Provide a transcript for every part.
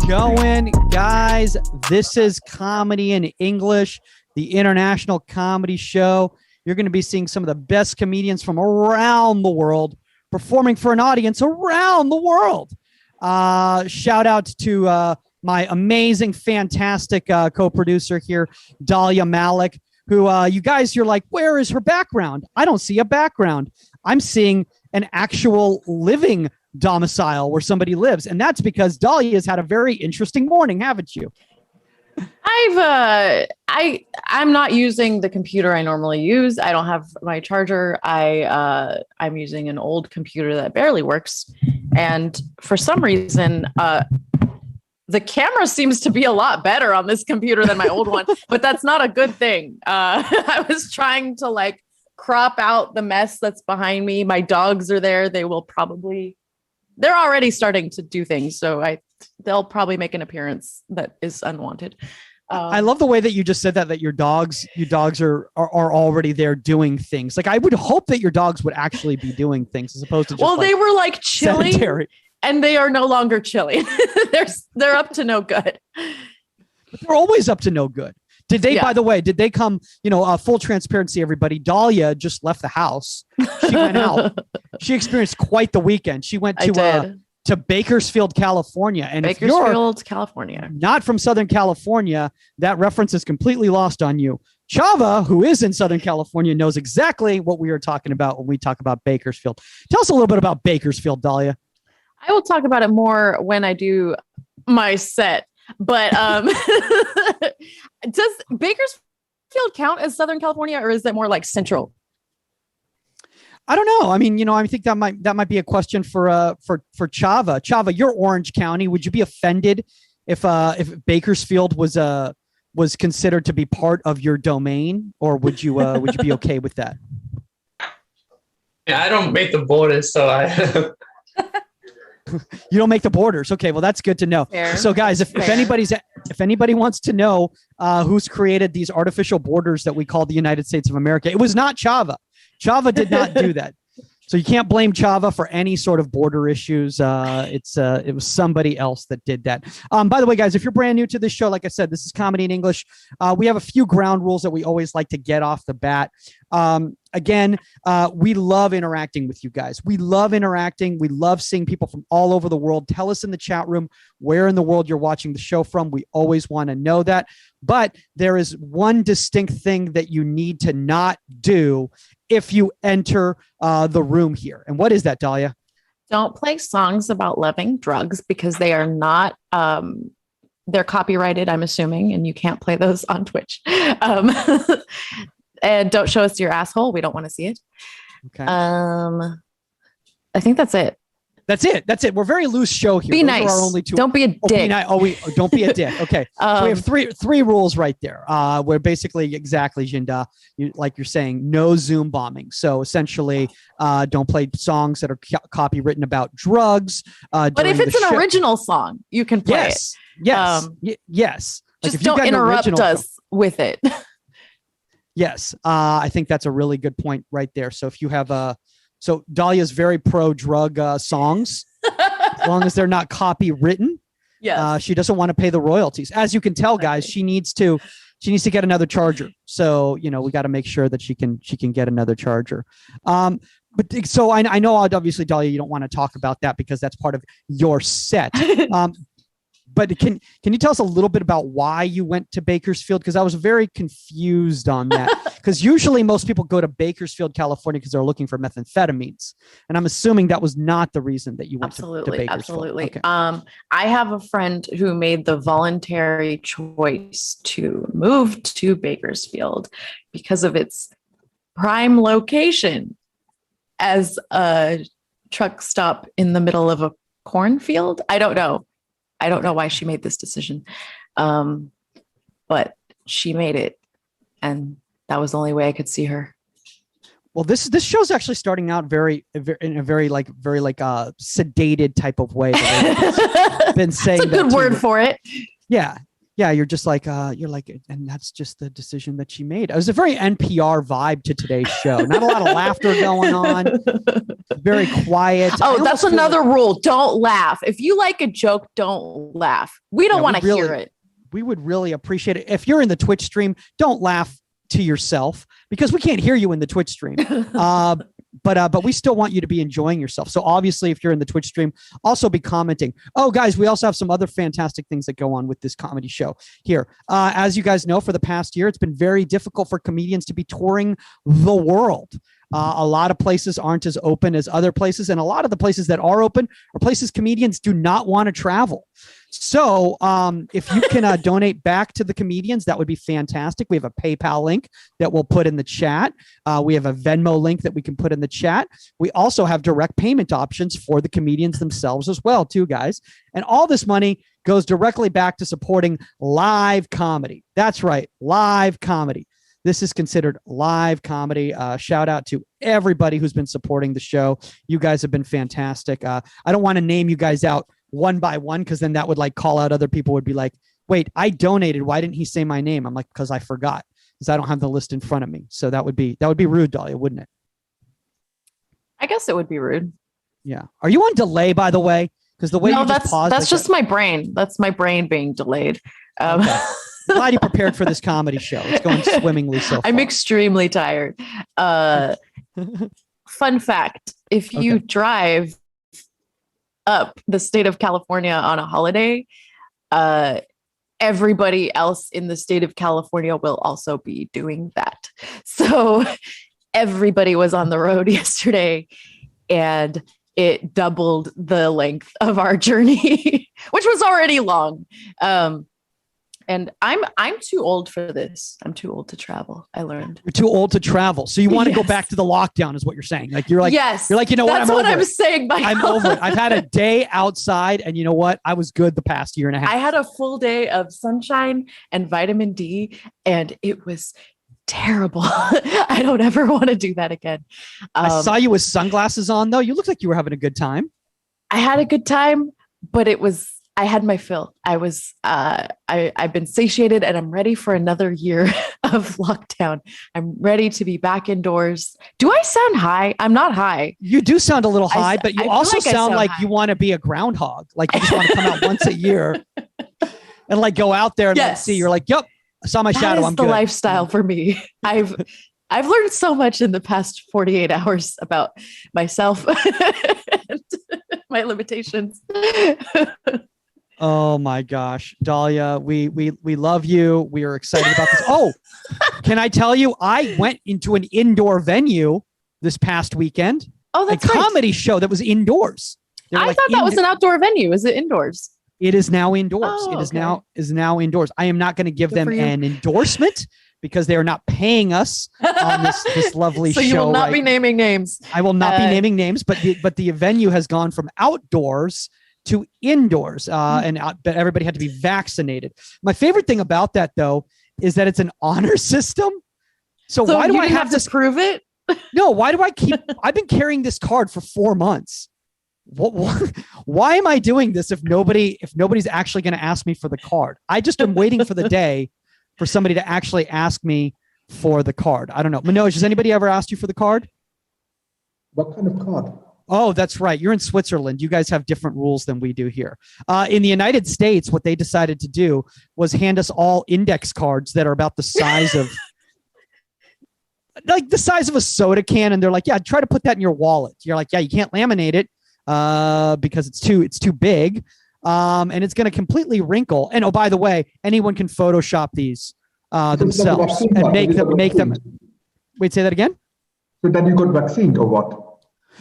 Going, guys. This is Comedy in English, the international comedy show. You're going to be seeing some of the best comedians from around the world performing for an audience around the world. Shout out to my amazing, fantastic co-producer here, Dahlia Malik, who you guys, you're like, where is her background? I don't see a background. I'm seeing an actual living domicile where somebody lives. And that's because Dahlia has had a very interesting morning, haven't you? I'm not using the computer I normally use. I don't have my charger. I'm using an old computer that barely works. And for some reason, the camera seems to be a lot better on this computer than my old one, but that's not a good thing. I was trying to like crop out the mess that's behind me. My dogs are there. They're already starting to do things. So they'll probably make an appearance that is unwanted. I love the way that you just said that your dogs are already there doing things. Like I would hope that your dogs would actually be doing things as opposed to just they were like chilling sedentary. And they are no longer chilling. they're up to no good. But they're always up to no good. Did they, by the way, come, full transparency, everybody, Dahlia just left the house. She went out. She experienced quite the weekend. She went to Bakersfield, California. And Bakersfield, California. Not from Southern California, that reference is completely lost on you. Chava, who is in Southern California, knows exactly what we are talking about when we talk about Bakersfield. Tell us a little bit about Bakersfield, Dahlia. I will talk about it more when I do my set. But does Bakersfield count as Southern California, or is it more like Central? I don't know. I mean, I think that might be a question for Chava. Chava, you're Orange County. Would you be offended if Bakersfield was considered to be part of your domain, or would you be okay with that? Yeah, I don't make the borders, so I. You don't make the borders. Okay, well, that's good to know. Fair. So, guys, if anybody wants to know who's created these artificial borders that we call the United States of America, it was not Chava. Chava did not do that. So you can't blame Chava for any sort of border issues. It was somebody else that did that. By the way, guys, if you're brand new to this show, like I said, this is Comedy in English. We have a few ground rules that we always like to get off the bat. Again, we love interacting with you guys. We love interacting. We love seeing people from all over the world. Tell us in the chat room where in the world you're watching the show from. We always want to know that. But there is one distinct thing that you need to not do if you enter the room here. And what is that, Dahlia? Don't play songs about loving drugs because they are not, they're copyrighted, I'm assuming, and you can't play those on Twitch. And don't show us your asshole. We don't want to see it. Okay. I think that's it. That's it. That's it. We're very loose show here. Be Those nice. Are our only two. Don't be a dick. Don't be a dick. Okay. So we have three rules right there. We're basically exactly, Jinda, like you're saying, no Zoom bombing. So essentially, don't play songs that are copywritten about drugs. But if it's an original song, you can play it. Yes. Yes. Just don't interrupt us with it. Yes. I think that's a really good point right there. So if you have so Dahlia's very pro drug songs, as long as they're not copywritten. Yeah. She doesn't want to pay the royalties. As you can tell, guys, she needs to get another charger. So, we got to make sure that she can get another charger. But so I know obviously, Dahlia, you don't want to talk about that because that's part of your set. But can you tell us a little bit about why you went to Bakersfield? Because I was very confused on that. Because usually most people go to Bakersfield, California, because they're looking for methamphetamines, and I'm assuming that was not the reason that you went to Bakersfield. Absolutely. Okay. I have a friend who made the voluntary choice to move to Bakersfield because of its prime location as a truck stop in the middle of a cornfield. I don't know why she made this decision. But she made it, and that was the only way I could see her. Well, this show's actually starting out in a very sedated type of way. Been saying that's a good word for it. Yeah. Yeah, you're just like, and that's just the decision that she made. It was a very NPR vibe to today's show. Not a lot of laughter going on. Very quiet. Oh, that's another rule. Don't laugh. If you like a joke, don't laugh. We don't want to hear it. We would really appreciate it. If you're in the Twitch stream, don't laugh to yourself because we can't hear you in the Twitch stream. But we still want you to be enjoying yourself. So obviously, if you're in the Twitch stream, also be commenting. Oh, guys, we also have some other fantastic things that go on with this comedy show here. As you guys know, for the past year, it's been very difficult for comedians to be touring the world. A lot of places aren't as open as other places. And a lot of the places that are open are places comedians do not want to travel. So if you can donate back to the comedians, that would be fantastic. We have a PayPal link that we'll put in the chat. We have a Venmo link that we can put in the chat. We also have direct payment options for the comedians themselves as well, too, guys. And all this money goes directly back to supporting live comedy. That's right, live comedy. This is considered live comedy. Shout out to everybody who's been supporting the show. You guys have been fantastic. I don't want to name you guys out one by one because then that would call out other people would be like, wait, I donated. Why didn't he say my name? I'm like, because I forgot because I don't have the list in front of me. So that would be rude, Dahlia, wouldn't it? I guess it would be rude. Yeah. Are you on delay, by the way? Because the way you just paused. That's just my brain. That's my brain being delayed. Okay. Glad you prepared for this comedy show. It's going swimmingly so far. I'm extremely tired. Fun fact, if you drive up the state of California on a holiday, everybody else in the state of California will also be doing that. So everybody was on the road yesterday and it doubled the length of our journey, which was already long. And I'm too old for this. I'm too old to travel. I learned. You're too old to travel. So you want to go back to the lockdown is what you're saying. You're like, yes. You're like, you know what? That's what I'm saying. I'm over it. I've had a day outside and you know what? I was good the past year and a half. I had a full day of sunshine and vitamin D and it was terrible. I don't ever want to do that again. I saw you with sunglasses on though. You looked like you were having a good time. I had a good time, but I had my fill. I've been satiated and I'm ready for another year of lockdown. I'm ready to be back indoors. Do I sound high? I'm not high. You do sound a little high, but you also sound like you want to be a groundhog. Like you just want to come out once a year and go out there and see. You're like, yep, I saw my shadow. I'm good. That's the lifestyle for me. I've learned so much in the past 48 hours about myself and my limitations. Oh my gosh, Dahlia, we love you. We are excited about this. Oh, can I tell you? I went into an indoor venue this past weekend. Oh, that's a comedy show that was indoors. I thought that was an outdoor venue. Is it indoors? It is now indoors. Oh, it is now indoors. I am not going to give them an endorsement because they are not paying us on this lovely show. So you will not be naming names. I will not be naming names, but the venue has gone from outdoors to indoors, but everybody had to be vaccinated. My favorite thing about that, though, is that it's an honor system. So why do I have to prove it? No, why do I keep? I've been carrying this card for 4 months. Why am I doing this if nobody's actually going to ask me for the card? I just am waiting for the day for somebody to actually ask me for the card. I don't know. Manoj, has anybody ever asked you for the card? What kind of card? Oh, that's right. You're in Switzerland. You guys have different rules than we do here. In the United States, what they decided to do was hand us all index cards that are about the size of like the size of a soda can. And they're like, yeah, try to put that in your wallet. You're like, yeah, you can't laminate it because it's too big. And it's going to completely wrinkle. And oh, by the way, anyone can Photoshop these themselves and make them. Wait, say that again. So then you got vaccinated or what?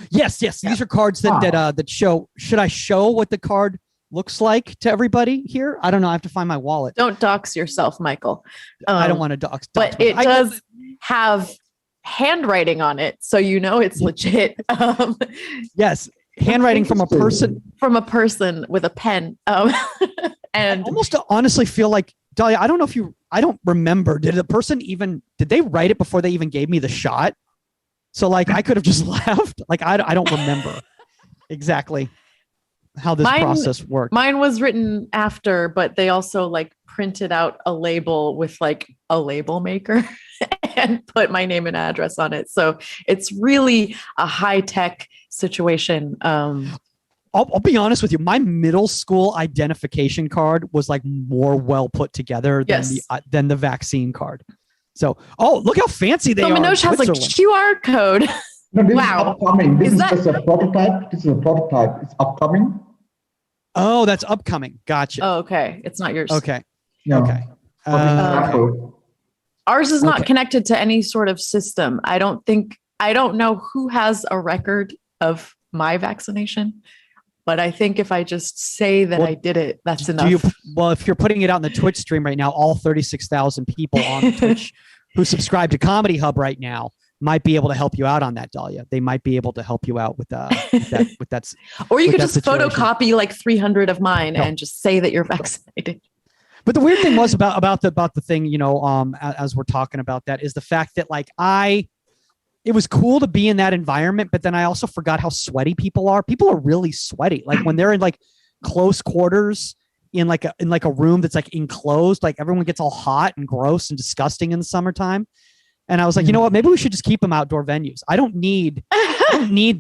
Yes. These are cards that show. Should I show what the card looks like to everybody here? I don't know. I have to find my wallet. Don't dox yourself, Michael. I don't want to dox. But it does have handwriting on it, so you know it's legit. Yes, handwriting from a person. From a person with a pen. And I almost honestly feel like, Dahlia, I don't know I don't remember. Did they write it before they even gave me the shot? So like I could have just left. Like I don't remember exactly how this process worked. Mine was written after, but they also like printed out a label with like a label maker and put my name and address on it. So it's really a high-tech situation. I'll be honest with you. My middle school identification card was like more well put together than the vaccine card. So, look how fancy they are. Manoj has a QR code. No, this wow. is upcoming. This is that... just a prototype. This is a prototype. It's upcoming. Oh, that's upcoming. Gotcha. Oh, okay. It's not yours. Okay. No. Okay. Ours is not connected to any sort of system. I don't know who has a record of my vaccination, but I think if I just say that I did it, that's enough. If you're putting it out in the Twitch stream right now, all 36,000 people on Twitch who subscribe to Comedy Hub right now might be able to help you out on that, Dahlia. They might be able to help you out with that. Or you could just photocopy like 300 of mine and just say that you're vaccinated. But the weird thing was about the thing, as we're talking about that, is the fact that like it was cool to be in that environment, but then I also forgot how sweaty people are. People are really sweaty. Like when they're in like close quarters in like a room that's like enclosed, like everyone gets all hot and gross and disgusting in the summertime. And I was like, you know what? Maybe we should just keep them outdoor venues. I don't need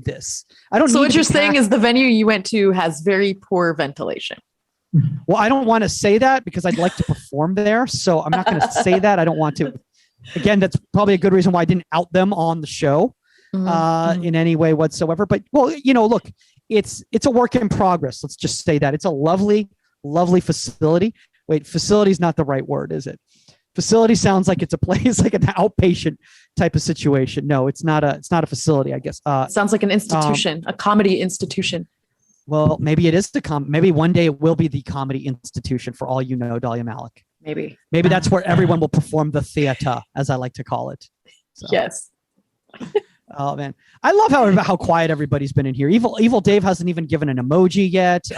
this. So what you're saying is the venue you went to has very poor ventilation. Well, I don't want to say that because I'd like to perform there. So I'm not going to say that. I don't want to. Again, that's probably a good reason why I didn't out them on the show in any way whatsoever. But, well, look, it's a work in progress. Let's just say that. It's a lovely, lovely facility. Wait, facility is not the right word, is it? Facility sounds like it's a place, like an outpatient type of situation. No, it's not a facility, I guess. Sounds like an institution, a comedy institution. Well, maybe it is maybe one day it will be the comedy institution for all you know, Dahlia Malik. Maybe that's where everyone will perform the theater, as I like to call it. So. Yes. Oh man, I love how quiet everybody's been in here. Evil Dave hasn't even given an emoji yet.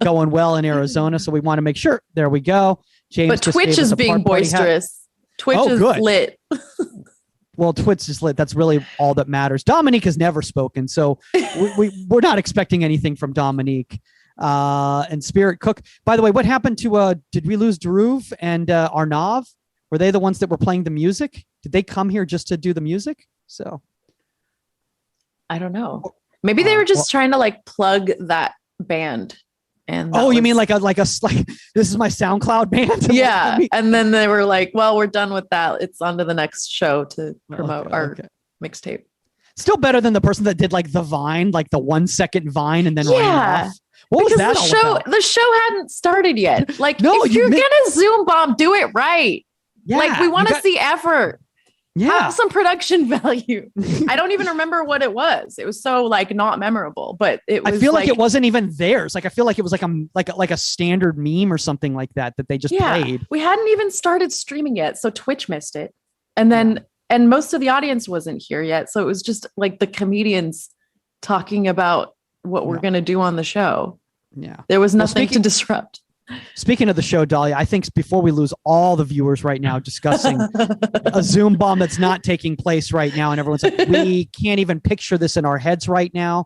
Going well in Arizona, so we want to make sure. There we go. James, but Twitch is being boisterous. Twitch is lit. Well, Twitch is lit. That's really all that matters. Dominique has never spoken, so we're not expecting anything from Dominique. And Spirit Cook. By the way, what happened to did we lose Dhruv and Arnav? Were they the ones that were playing the music? Did they come here just to do the music? So I don't know. Maybe they were just trying to like plug that band. And you mean like this is my SoundCloud band? Yeah. And then they were like, well, we're done with that. It's on to the next show to promote our mixtape. Still better than the person that did like the Vine, like the 1 second Vine and then ran off. What was that? The show hadn't started yet. Like, no, if you're gonna Zoom bomb, do it right. Yeah, like we want to see effort. Yeah. Have some production value. I don't even remember what it was. It was so like not memorable, but it was. I feel like it wasn't even theirs. Like I feel like it was like a standard meme or something like that they just played. We hadn't even started streaming yet, so Twitch missed it, and then and most of the audience wasn't here yet, so it was just like the comedians talking about what we're gonna do on the show. Yeah, there was nothing to disrupt. Speaking of the show, Dahlia, I think before we lose all the viewers right now discussing a Zoom bomb that's not taking place right now, and everyone's like, we can't even picture this in our heads right now.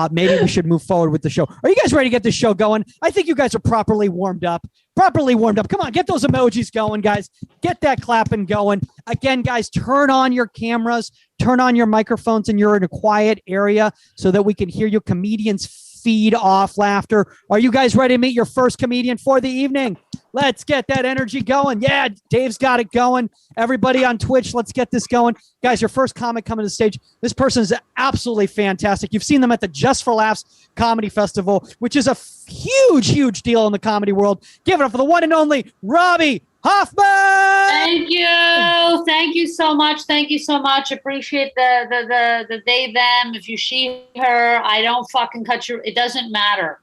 Maybe we should move forward with the show. Are you guys ready to get this show going? I think you guys are properly warmed up. Come on, get those emojis going, guys. Get that clapping going. Again, guys, turn on your cameras, turn on your microphones, and you're in a quiet area so that we can hear you comedians feed off laughter. Are you guys ready to meet your first comedian for the evening? Let's get that energy going. Yeah, Dave's got it going. Everybody on Twitch, let's get this going. Guys, your first comic coming to the stage. This person is absolutely fantastic. You've seen them at the Just for Laughs Comedy Festival, which is a huge deal in the comedy world. Give it up for the one and only Robbie Hoffman. Thank you. Thank you so much. Thank you so much. Appreciate the they, them. If you, she, her, I don't fucking cut your, it doesn't matter.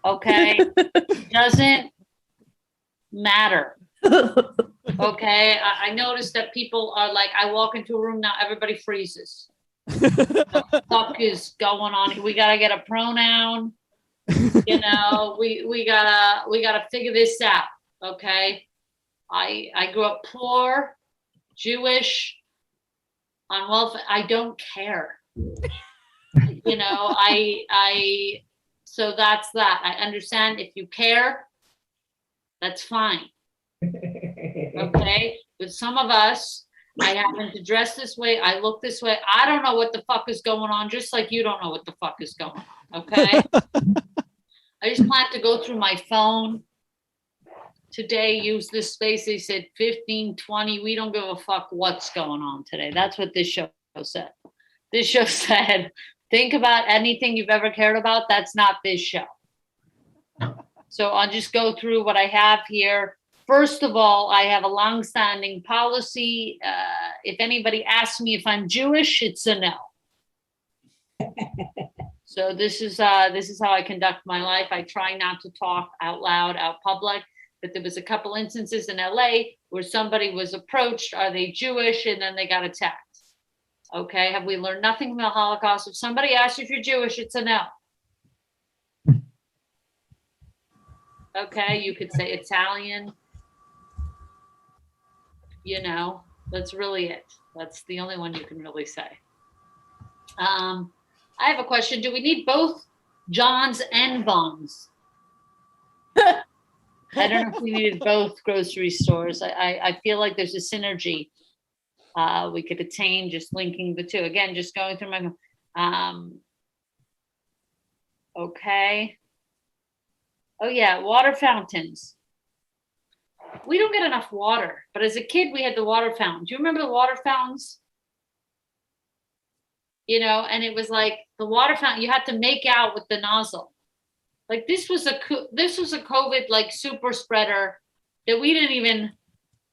Okay? Doesn't matter. Okay? I noticed that people are like, I walk into a room now, everybody freezes. What the fuck is going on? We gotta get a pronoun. You know, we gotta figure this out. Okay? I grew up poor, Jewish, on welfare. I don't care. You know, so that's that. I understand if you care, that's fine. Okay? But some of us, I happen to dress this way, I look this way. I don't know what the fuck is going on, just like you don't know what the fuck is going on. Okay? I just plan to go through my phone. Today, use this space. They said 15, 20. We don't give a fuck what's going on today. That's what this show said. This show said, think about anything you've ever cared about. That's not this show. So I'll just go through what I have here. First of all, I have a long-standing policy. If anybody asks me if I'm Jewish, it's a no. So this is how I conduct my life. I try not to talk out loud, out public. But there was a couple instances in LA where somebody was approached, are they Jewish? And then they got attacked. Okay, have we learned nothing from the Holocaust? If somebody asks you if you're Jewish, it's a no. Okay, you could say Italian. You know, that's really it. That's the only one you can really say. I have a question. Do we need both Johns and Bonds? I don't know if we needed both grocery stores. I feel like there's a synergy we could attain just linking the two. Again, just going through my, okay. Oh yeah, water fountains. We don't get enough water, but as a kid, we had the water fountain. Do you remember the water fountains? You know, and it was like the water fountain, you had to make out with the nozzle. Like this was a COVID like super spreader that we didn't even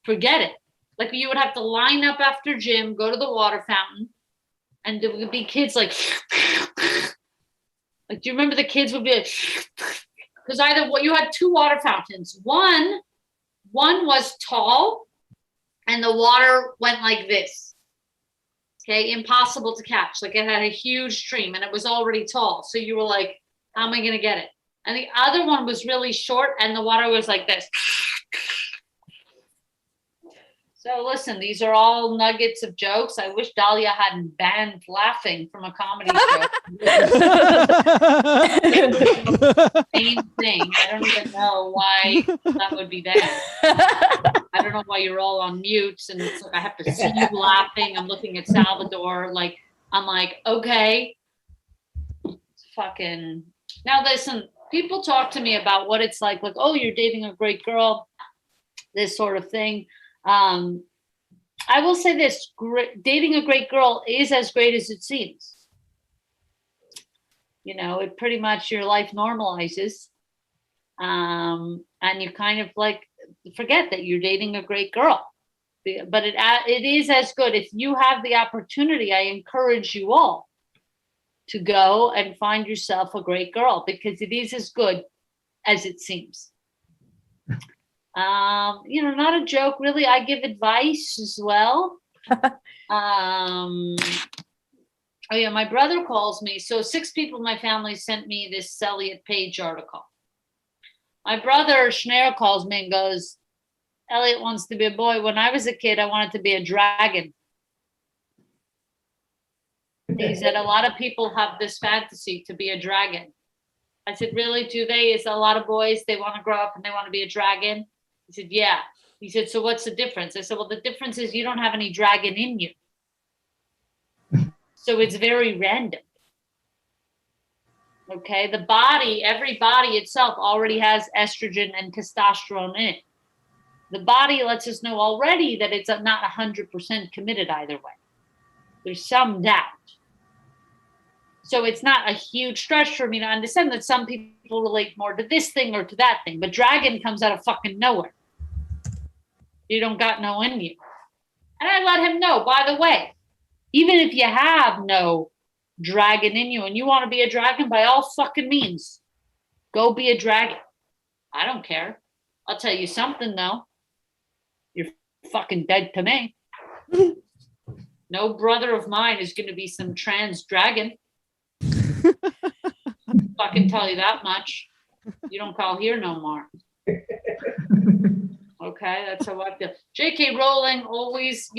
forget it. Like you would have to line up after gym, go to the water fountain, and there would be kids like do you remember the kids would be like, because either what you had two water fountains. One was tall and the water went like this. Okay, impossible to catch. Like it had a huge stream and it was already tall. So you were like, how am I gonna get it? And the other one was really short and the water was like this. So listen, these are all nuggets of jokes. I wish Dahlia hadn't banned laughing from a comedy show. Same thing. I don't even know why that would be bad. I don't know why you're all on mutes and it's like I have to see you laughing. I'm looking at Salvador. Like, I'm like, okay. It's fucking. Now listen, people talk to me about what it's like, oh, you're dating a great girl, this sort of thing. I will say this, dating a great girl is as great as it seems. You know, it pretty much your life normalizes. And you kind of like forget that you're dating a great girl But it is as good. If you have the opportunity, I encourage you all to go and find yourself a great girl, because it is as good as it seems. Not a joke, really. I give advice as well. Oh yeah, my brother calls me. So 6 people in my family sent me this Elliot Page article. My brother Schneier calls me and goes, Elliot wants to be a boy. When I was a kid, I wanted to be a dragon. He said a lot of people have this fantasy to be a dragon. I said, really, do they? Is a lot of boys, they want to grow up and they want to be a dragon? He said, yeah. He said, so what's the difference? I said, well, the difference is you don't have any dragon in you. So it's very random. Okay, the body, every body itself already has estrogen and testosterone in it. The body lets us know already that it's not 100% committed either way. There's some doubt. So it's not a huge stretch for me to understand that some people relate more to this thing or to that thing. But dragon comes out of fucking nowhere. You don't got no in you. And I let him know, by the way, even if you have no dragon in you and you want to be a dragon, by all fucking means, go be a dragon. I don't care. I'll tell you something though. You're fucking dead to me. No brother of mine is going to be some trans dragon. Fucking tell you that much. You don't call here no more. Okay, that's how I feel. J.K. Rowling always,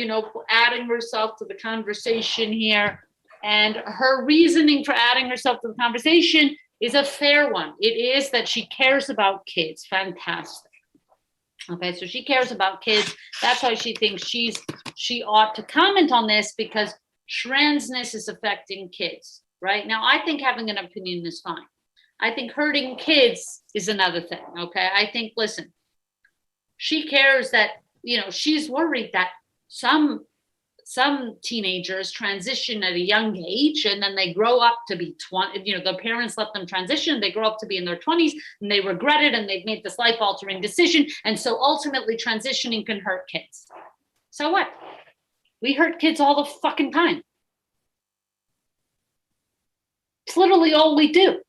adding herself to the conversation here. And her reasoning for adding herself to the conversation is a fair one. It is that she cares about kids. Fantastic. Okay, so she cares about kids. That's why she thinks she ought to comment on this, because transness is affecting kids, right? Now, I think having an opinion is fine. I think hurting kids is another thing, okay? I think, listen, she cares that, she's worried that some teenagers transition at a young age and then they grow up to be 20, the parents let them transition, they grow up to be in their 20s and they regret it and they've made this life altering decision. And so ultimately transitioning can hurt kids. So what? We hurt kids all the fucking time. It's literally all we do.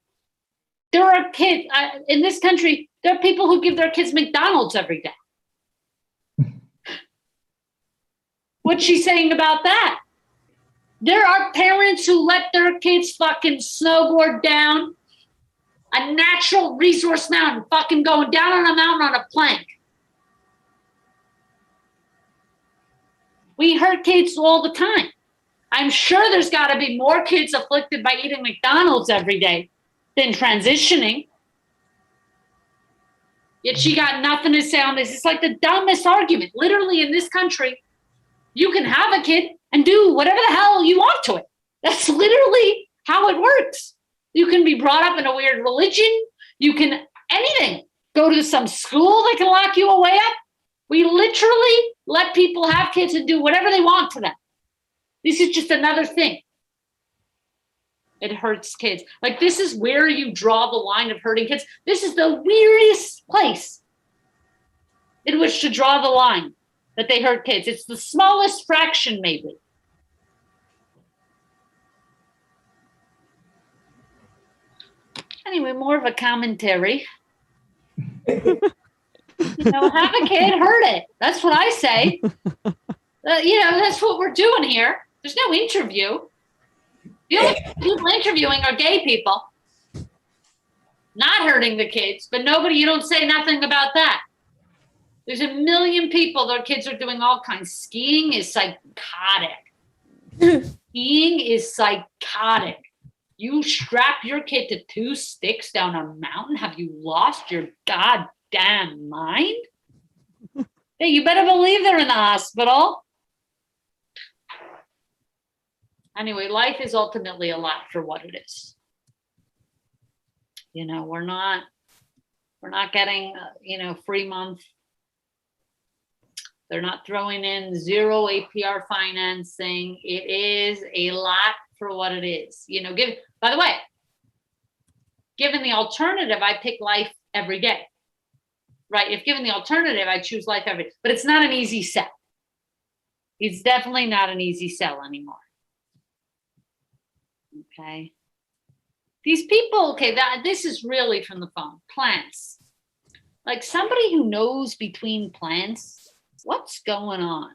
There are kids in this country, there are people who give their kids McDonald's every day. What's she saying about that? There are parents who let their kids fucking snowboard down a natural resource mountain, fucking going down on a mountain on a plank. We hurt kids all the time. I'm sure there's got to be more kids afflicted by eating McDonald's every day than transitioning. Yet she got nothing to say on this. It's like the dumbest argument. Literally in this country, you can have a kid and do whatever the hell you want to it. That's literally how it works. You can be brought up in a weird religion. You can anything. Go to some school that can lock you away up. We literally let people have kids and do whatever they want to them. This is just another thing. It hurts kids. Like, this is where you draw the line of hurting kids. This is the weirdest place in which to draw the line that they hurt kids. It's the smallest fraction, maybe. Anyway, more of a commentary. Have a kid, hurt it. That's what I say. That's what we're doing here. There's no interview. The only people interviewing are gay people. Not hurting the kids, but you don't say nothing about that. There's a million people, their kids are doing all kinds. Skiing is psychotic. Skiing is psychotic. You strap your kid to 2 sticks down a mountain? Have you lost your goddamn mind? Hey, you better believe they're in the hospital. Anyway, life is ultimately a lot for what it is. We're not getting, free month. They're not throwing in 0 APR financing. It is a lot for what it is. By the way, given the alternative, I pick life every day, right? If given the alternative, I choose life every day, but it's not an easy set. He's definitely not an easy sell anymore. Okay. These people, okay, this is really from the phone. Plants. Like somebody who knows between plants, what's going on?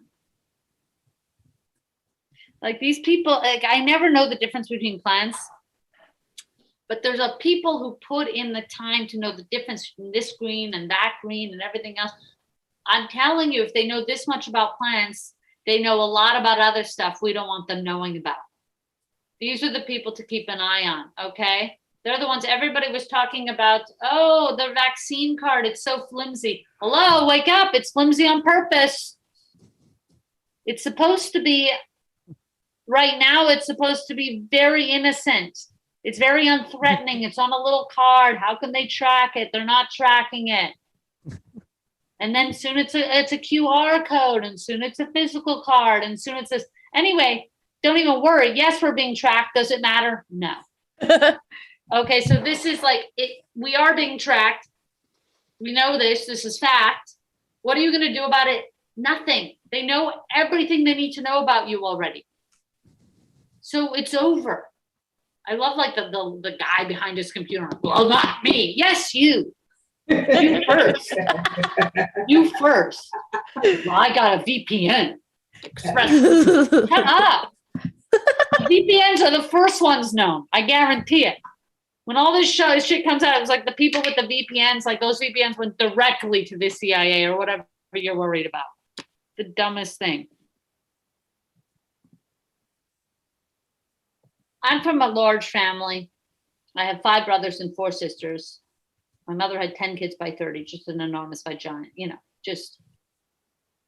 Like these people, like I never know the difference between plants, but there's a people who put in the time to know the difference between this green and that green and everything else. I'm telling you, if they know this much about plants, they know a lot about other stuff we don't want them knowing about. These are the people to keep an eye on, okay? They're the ones everybody was talking about. Oh, the vaccine card, it's so flimsy. Hello, wake up. It's flimsy on purpose. It's supposed to be, right now, it's supposed to be very innocent. It's very unthreatening. It's on a little card. How can they track it? They're not tracking it. And then soon it's a QR code, and soon it's a physical card, and soon it's this. Anyway, don't even worry. Yes, we're being tracked. Does it matter? No. Okay, so this is like, we are being tracked. We know this. This is fact. What are you going to do about it? Nothing. They know everything they need to know about you already. So it's over. I love like the guy behind his computer. Well, not me. Yes, you. You first. You first. Well, I got a VPN. Express. Shut up. VPNs are the first ones known. I guarantee it. When all this shit comes out, it was like the people with the VPNs, like those VPNs went directly to the CIA or whatever you're worried about. The dumbest thing. I'm from a large family. I have 5 brothers and 4 sisters. My mother had 10 kids by 30, just an enormous vagina, you know, just,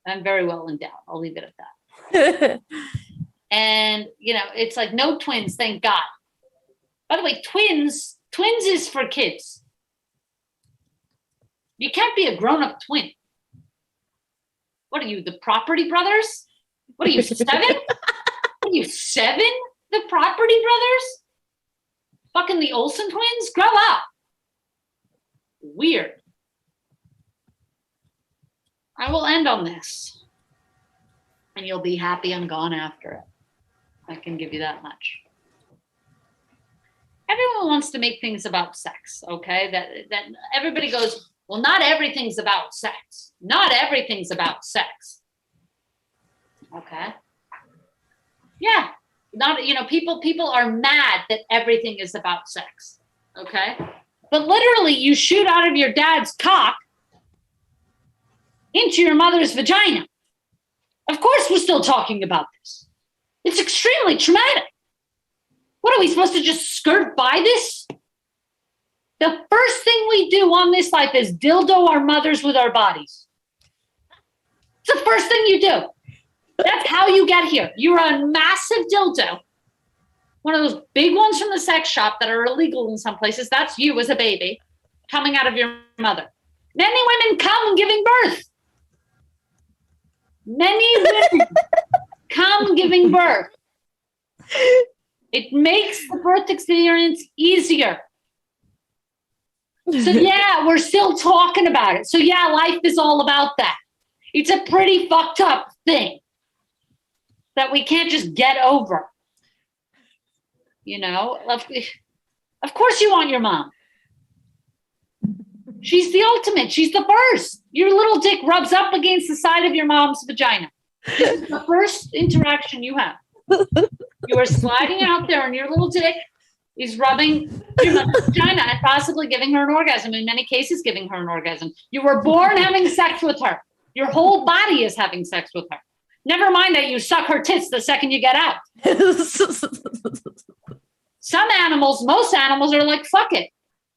I'm very well endowed. I'll leave it at that. And, you know, it's like no twins, thank God. By the way, twins is for kids. You can't be a grown-up twin. What are you, the Property Brothers? What are you, 7? What are you, 7? The Property Brothers? Fucking the Olsen twins? Grow up. Weird. I will end on this. And you'll be happy I'm gone after it. I can give you that much. Everyone wants to make things about sex, okay? That everybody goes, well, not everything's about sex. Not everything's about sex. Okay? Yeah. Not, you know, people are mad that everything is about sex. Okay? But literally you shoot out of your dad's cock into your mother's vagina. Of course we're still talking about this. It's extremely traumatic. What are we supposed to just skirt by this? The first thing we do on this life is dildo our mothers with our bodies. It's the first thing you do. That's how you get here. You're a massive dildo. One of those big ones from the sex shop that are illegal in some places. That's you as a baby coming out of your mother. Many women come giving birth. Many women come giving birth. It makes the birth experience easier. So yeah, we're still talking about it. So yeah, life is all about that. It's a pretty fucked up thing that we can't just get over. You know, of course you want your mom. She's the ultimate. She's the first. Your little dick rubs up against the side of your mom's vagina. This is the first interaction you have. You are sliding out there and your little dick is rubbing your mother's vagina and possibly giving her an orgasm, in many cases giving her an orgasm. You were born having sex with her. Your whole body is having sex with her. Never mind that you suck her tits the second you get out. Some animals, most animals are like, fuck it.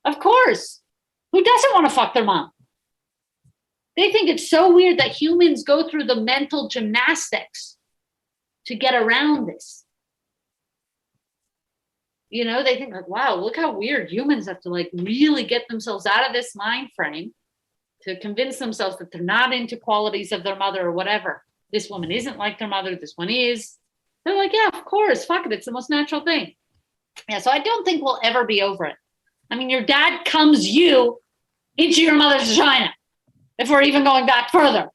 Of course. Who doesn't want to fuck their mom? They think it's so weird that humans go through the mental gymnastics to get around this. You know, they think like, wow, look how weird humans have to like really get themselves out of this mind frame to convince themselves that they're not into qualities of their mother or whatever. This woman isn't like their mother. This one is. They're like, yeah, of course. Fuck it. It's the most natural thing. Yeah. So I don't think we'll ever be over it. I mean, your dad comes you into your mother's vagina, if we're even going back further.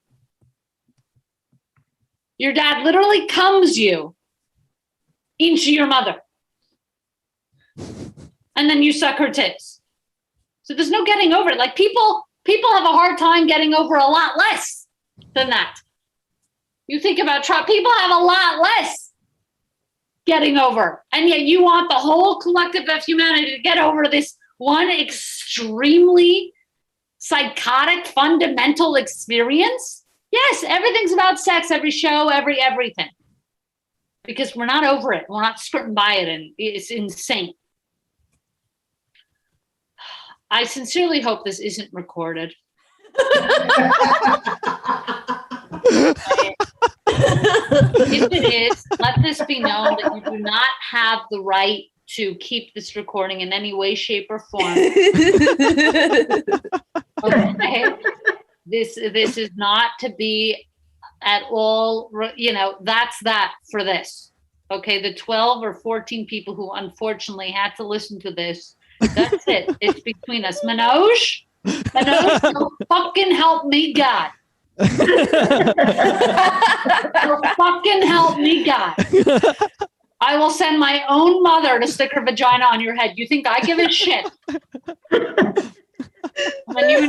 Your dad literally comes you into your mother. And then you suck her tits. So there's no getting over it. Like people have a hard time getting over a lot less than that. You think about Trump, people have a lot less getting over. And yet you want the whole collective of humanity to get over this one extremely psychotic, fundamental experience. Yes, everything's about sex, every show, everything. Because we're not over it. We're not skirting by it, and it's insane. I sincerely hope this isn't recorded. If it is, let this be known that you do not have the right to keep this recording in any way, shape, or form. Okay? This is not to be at all, that's that for this. Okay, the 12 or 14 people who unfortunately had to listen to this, that's it. It's between us. Manoj, so fucking help me God. So fucking help me God. I will send my own mother to stick her vagina on your head. You think I give a shit? And you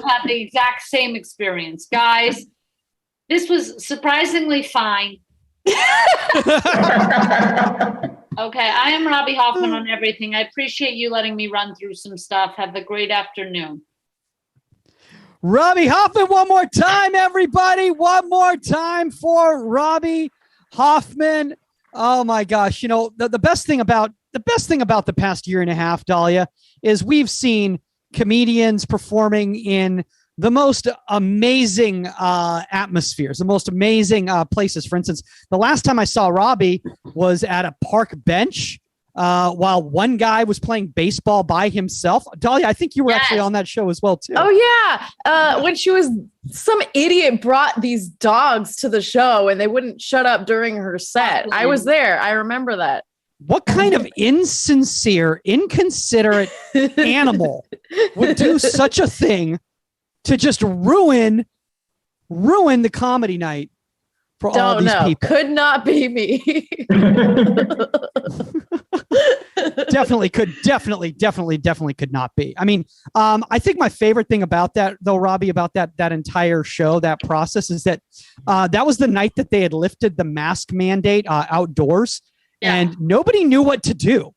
have the exact same experience. Guys, this was surprisingly fine. Okay, I am Robbie Hoffman on everything. I appreciate you letting me run through some stuff. Have a great afternoon. Robbie Hoffman, one more time, everybody. One more time for Robbie Hoffman. Oh my gosh. The best thing about the past year and a half, Dahlia, is we've seen comedians performing in the most amazing atmospheres, the most amazing places. For instance, the last time I saw Robbie was at a park bench while one guy was playing baseball by himself. Dahlia, I think you were actually on that show as well, too. Oh, yeah. When some idiot brought these dogs to the show and they wouldn't shut up during her set. I was there. I remember that. What kind of insincere, inconsiderate animal would do such a thing to just ruin the comedy night for all these people? Could not be me. Definitely could not be. I mean, I think my favorite thing about that, though, Robbie, about that entire show, that process, is that that was the night that they had lifted the mask mandate outdoors, and nobody knew what to do.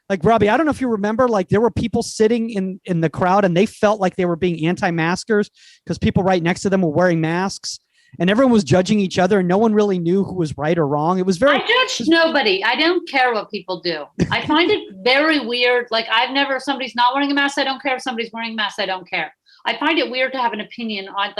Like, Robbie, I don't know if you remember, like, there were people sitting in the crowd and they felt like they were being anti-maskers because people right next to them were wearing masks. And everyone was judging each other, and no one really knew who was right or wrong. It was very. I judge nobody. I don't care what people do. I find it very weird. Like, if somebody's not wearing a mask, I don't care. If somebody's wearing a mask, I don't care. I find it weird to have an opinion on,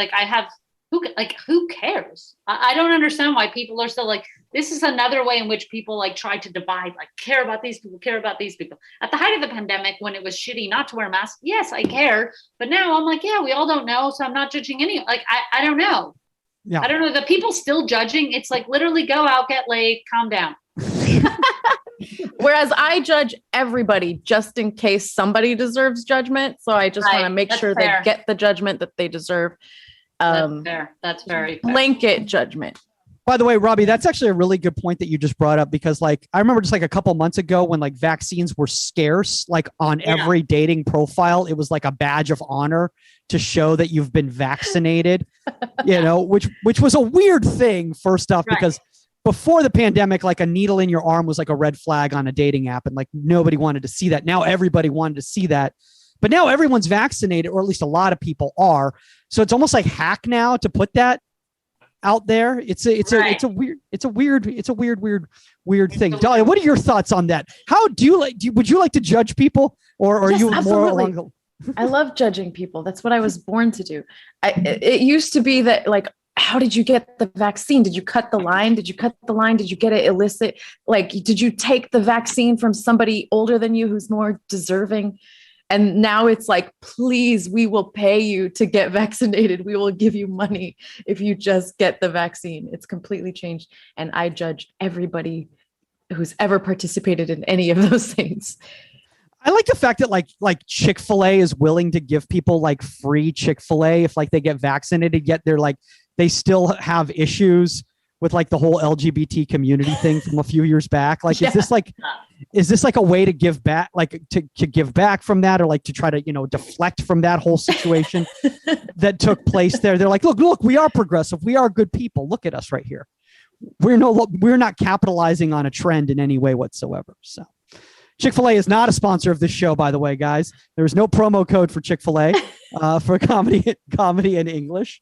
who cares? I don't understand why people are still like, this is another way in which people like try to divide, like care about these people, care about these people. At the height of the pandemic, when it was shitty not to wear a mask, yes, I cared. But now I'm like, yeah, we all don't know. So I'm not judging any, I don't know. Yeah. I don't know. The people still judging. It's like literally go out, get laid, calm down. Whereas I judge everybody just in case somebody deserves judgment. So I just want to make sure they get the judgment that they deserve. That's fair. That's very fair. Blanket judgment. By the way, Robbie, that's actually a really good point that you just brought up, because like I remember just like a couple months ago when like vaccines were scarce, like on every dating profile, it was like a badge of honor to show that you've been vaccinated, which was a weird thing, first off, because before the pandemic, like a needle in your arm was like a red flag on a dating app, and like nobody wanted to see that. Now everybody wanted to see that. But now everyone's vaccinated, or at least a lot of people are. So it's almost like hack now to put that out there. It's a weird thing. Dahlia, what are your thoughts on that? How do you would you like to judge people, or are you more along the? I love judging people. That's what I was born to do. It used to be that, like, how did you get the vaccine? Did you cut the line? Did you get it illicit? Like, did you take the vaccine from somebody older than you who's more deserving? And now it's like, please, we will pay you to get vaccinated. We will give you money if you just get the vaccine. It's completely changed. And I judge everybody who's ever participated in any of those things. I like the fact that like Chick-fil-A is willing to give people like free Chick-fil-A if like they get vaccinated, yet they're like, they still have issues with like the whole LGBT community thing from a few years back? Like, is this like a way to give back, like to give back from that, or like to try to, deflect from that whole situation that took place there? They're like, look, we are progressive. We are good people. Look at us right here. We're not capitalizing on a trend in any way whatsoever. So Chick-fil-A is not a sponsor of this show, by the way, guys. There's no promo code for Chick-fil-A for comedy in English.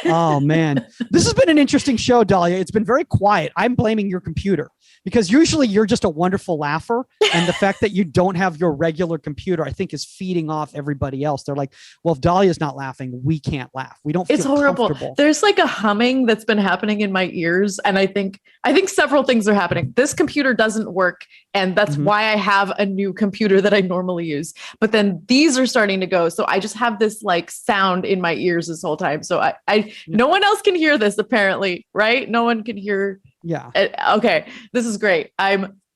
Oh, man. This has been an interesting show, Dahlia. It's been very quiet. I'm blaming your computer because usually you're just a wonderful laugher. And the fact that you don't have your regular computer, I think, is feeding off everybody else. They're like, well, if Dahlia's not laughing, we can't laugh. We don't feel It's horrible. comfortable. There's like a humming that's been happening in my ears. And I think several things are happening. This computer doesn't work. And that's why I have a new computer that I normally use. But then these are starting to go. So I just have this like sound in my ears this whole time. So I no one else can hear this apparently, right? No one can hear. Yeah. Okay. This is great.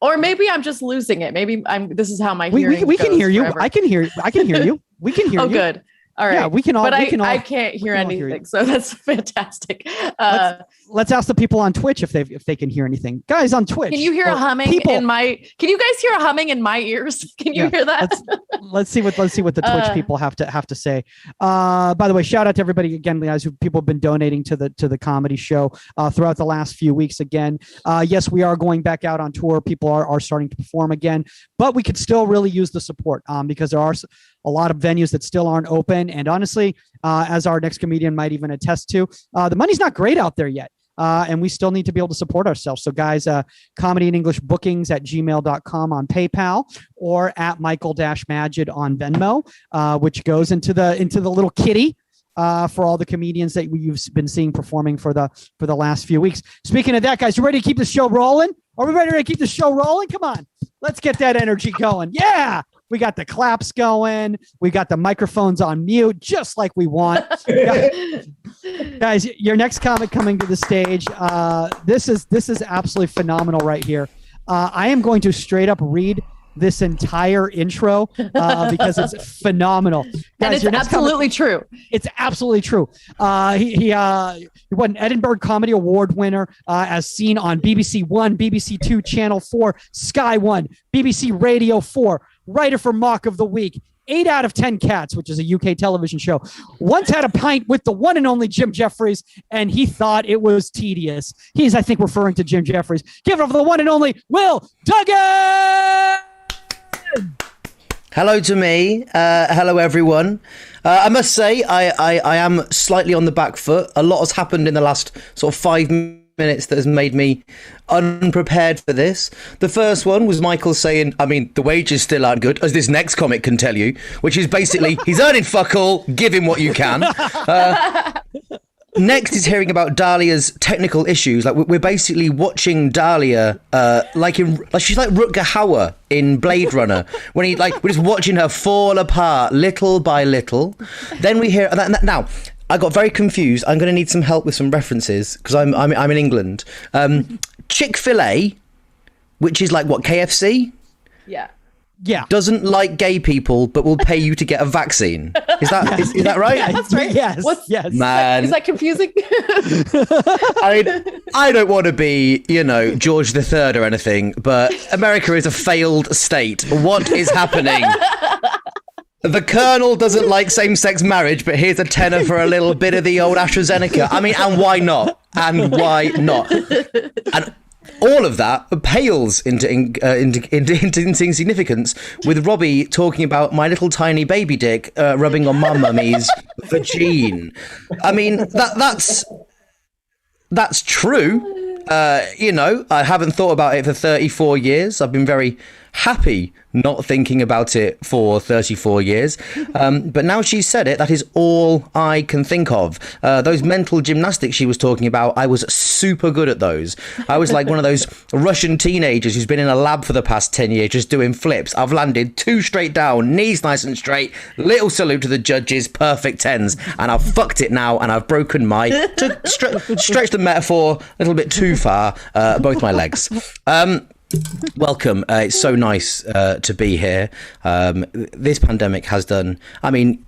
Or maybe I'm just losing it. Maybe this is how my hearing we can goes hear you. forever. I can hear you. We can hear you. Oh, good. All right. Yeah, we can all. But we can all, I can't hear anything. So that's fantastic. Let's ask the people on Twitch if they can hear anything. Guys on Twitch. Can you hear a humming in my? Can you guys hear a humming in my ears? Can you hear that? Let's see what the Twitch people have to say. By the way, shout out to everybody again, guys, who people have been donating to the comedy show throughout the last few weeks. Again, yes, we are going back out on tour. People are starting to perform again, but we could still really use the support because there are a lot of venues that still aren't open. And honestly, as our next comedian might even attest to, the money's not great out there yet. And we still need to be able to support ourselves. So guys, comedy in English bookings at gmail.com on PayPal or at Michael-Magid on Venmo, which goes into the little kitty for all the comedians that you've been seeing performing for the last few weeks. Speaking of that, guys, you ready to keep the show rolling? Are we ready to keep the show rolling? Come on. Let's get that energy going. Yeah. We got the claps going. We got the microphones on mute, just like we want. Guys, your next comic coming to the stage. This is absolutely phenomenal right here. I am going to straight up read this entire intro because it's phenomenal. Guys, and it's absolutely true. It's absolutely true. He won an Edinburgh Comedy Award winner as seen on BBC One, BBC Two, Channel 4, Sky One, BBC Radio 4, writer for Mock of the Week, 8 out of 10 Cats, which is a UK television show. Once had a pint with the one and only Jim Jeffries, and he thought it was tedious. He's, I think, referring to Jim Jeffries. Give it up for the one and only Will Duggan! Hello to me. Hello, everyone. I must say, I am slightly on the back foot. A lot has happened in the last sort of 5 minutes that has made me unprepared for this. The first one was Michael saying, I mean, the wages still aren't good, as this next comic can tell you, which is basically, he's earning fuck all, give him what you can. Next is hearing about Dahlia's technical issues. Like we're basically watching Dahlia, like she's like Rutger Hauer in Blade Runner, when we're just watching her fall apart little by little. Then we hear now. I got very confused. I'm going to need some help with some references because I'm in England. Chick-fil-A, which is like what, KFC? Yeah. Doesn't like gay people, but will pay you to get a vaccine. Is that right? Yeah, that's right. Yes. Man, is that confusing? I don't want to be, George III or anything, but America is a failed state. What is happening? The Colonel doesn't like same-sex marriage, but here's a tenner for a little bit of the old AstraZeneca. I mean, and why not? And all of that pales into insignificance with Robbie talking about my little tiny baby dick rubbing on my mummy's vagine. I mean, that's true. I haven't thought about it for 34 years. I've been very happy not thinking about it for 34 years. But now she's said it, that is all I can think of. Those mental gymnastics she was talking about, I was super good at those. I was like one of those Russian teenagers who's been in a lab for the past 10 years just doing flips. I've landed 2 straight down, knees nice and straight, little salute to the judges, perfect 10s. And I've fucked it now, and I've broken to stretch the metaphor a little bit too far, both my legs. Welcome. It's so nice to be here. This pandemic has done,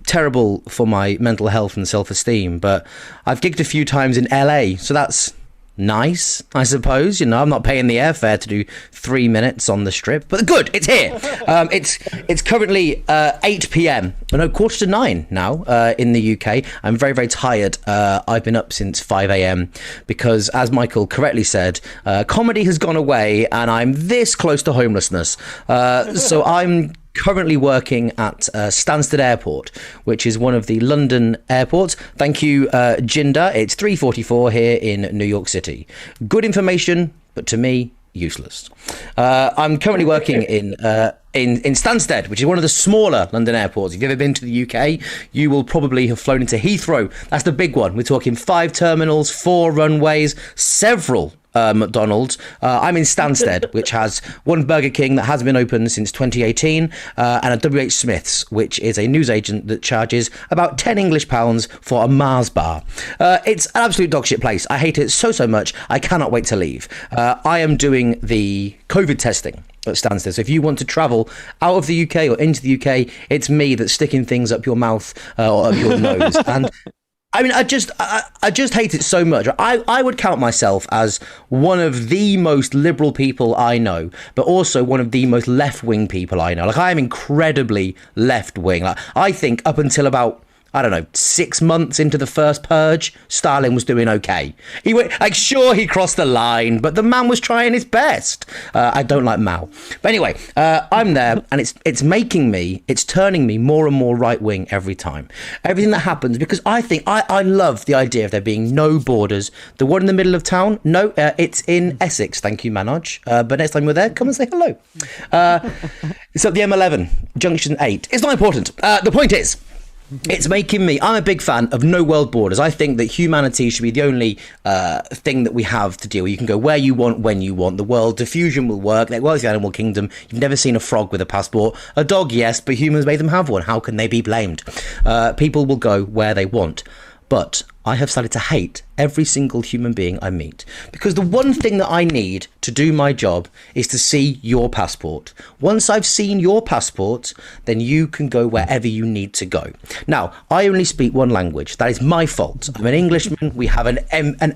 terrible for my mental health and self-esteem, but I've gigged a few times in LA, so that's nice, I suppose. You know, I'm not paying the airfare to do 3 minutes on the strip, but good, it's here. It's currently 8 p.m. No, 8:45 now in the UK. I'm very, very tired. I've been up since 5 a.m. because, as Michael correctly said, comedy has gone away and I'm this close to homelessness. So I'm currently working at Stansted Airport, which is one of the London airports. Thank you, Jinder. It's 3:44 here in New York City. Good information, but to me, useless. I'm currently working in Stansted, which is one of the smaller London airports. If you've ever been to the UK, you will probably have flown into Heathrow. That's the big one. We're talking 5 terminals, 4 runways, several McDonald's. I'm in Stansted, which has one Burger King that has been open since 2018, and a WH Smith's, which is a newsagent that charges about 10 English pounds for a Mars bar. It's an absolute dogshit place. I hate it so much. I cannot wait to leave. I am doing the COVID testing at Stansted. So if you want to travel out of the UK or into the UK, it's me that's sticking things up your mouth or up your nose. And I mean, I just hate it so much. I would count myself as one of the most liberal people I know, but also one of the most left-wing people I know. Like, I am incredibly left-wing. Like, I think up until about, I don't know, 6 months into the first purge, Stalin was doing okay. He went, like, sure, he crossed the line, but the man was trying his best. I don't like Mao. But anyway, I'm there, and it's turning me more and more right-wing every time. Everything that happens, because I think, I love the idea of there being no borders. The one in the middle of town, no, it's in Essex. Thank you, Manoj. But next time we're there, come and say hello. It's at the M11, Junction 8. It's not important. The point is, it's making me, I'm a big fan of no world borders. I think that humanity should be the only thing that we have to deal with. You can go where you want, when you want. The world diffusion will work. Like, well, it's the animal kingdom. You've never seen a frog with a passport. A dog, yes, but humans made them have one. How can they be blamed? People will go where they want. But I have started to hate every single human being I meet, because the one thing that I need to do my job is to see your passport. Once I've seen your passport, then you can go wherever you need to go. Now, I only speak one language. That is my fault. I'm an Englishman. We have an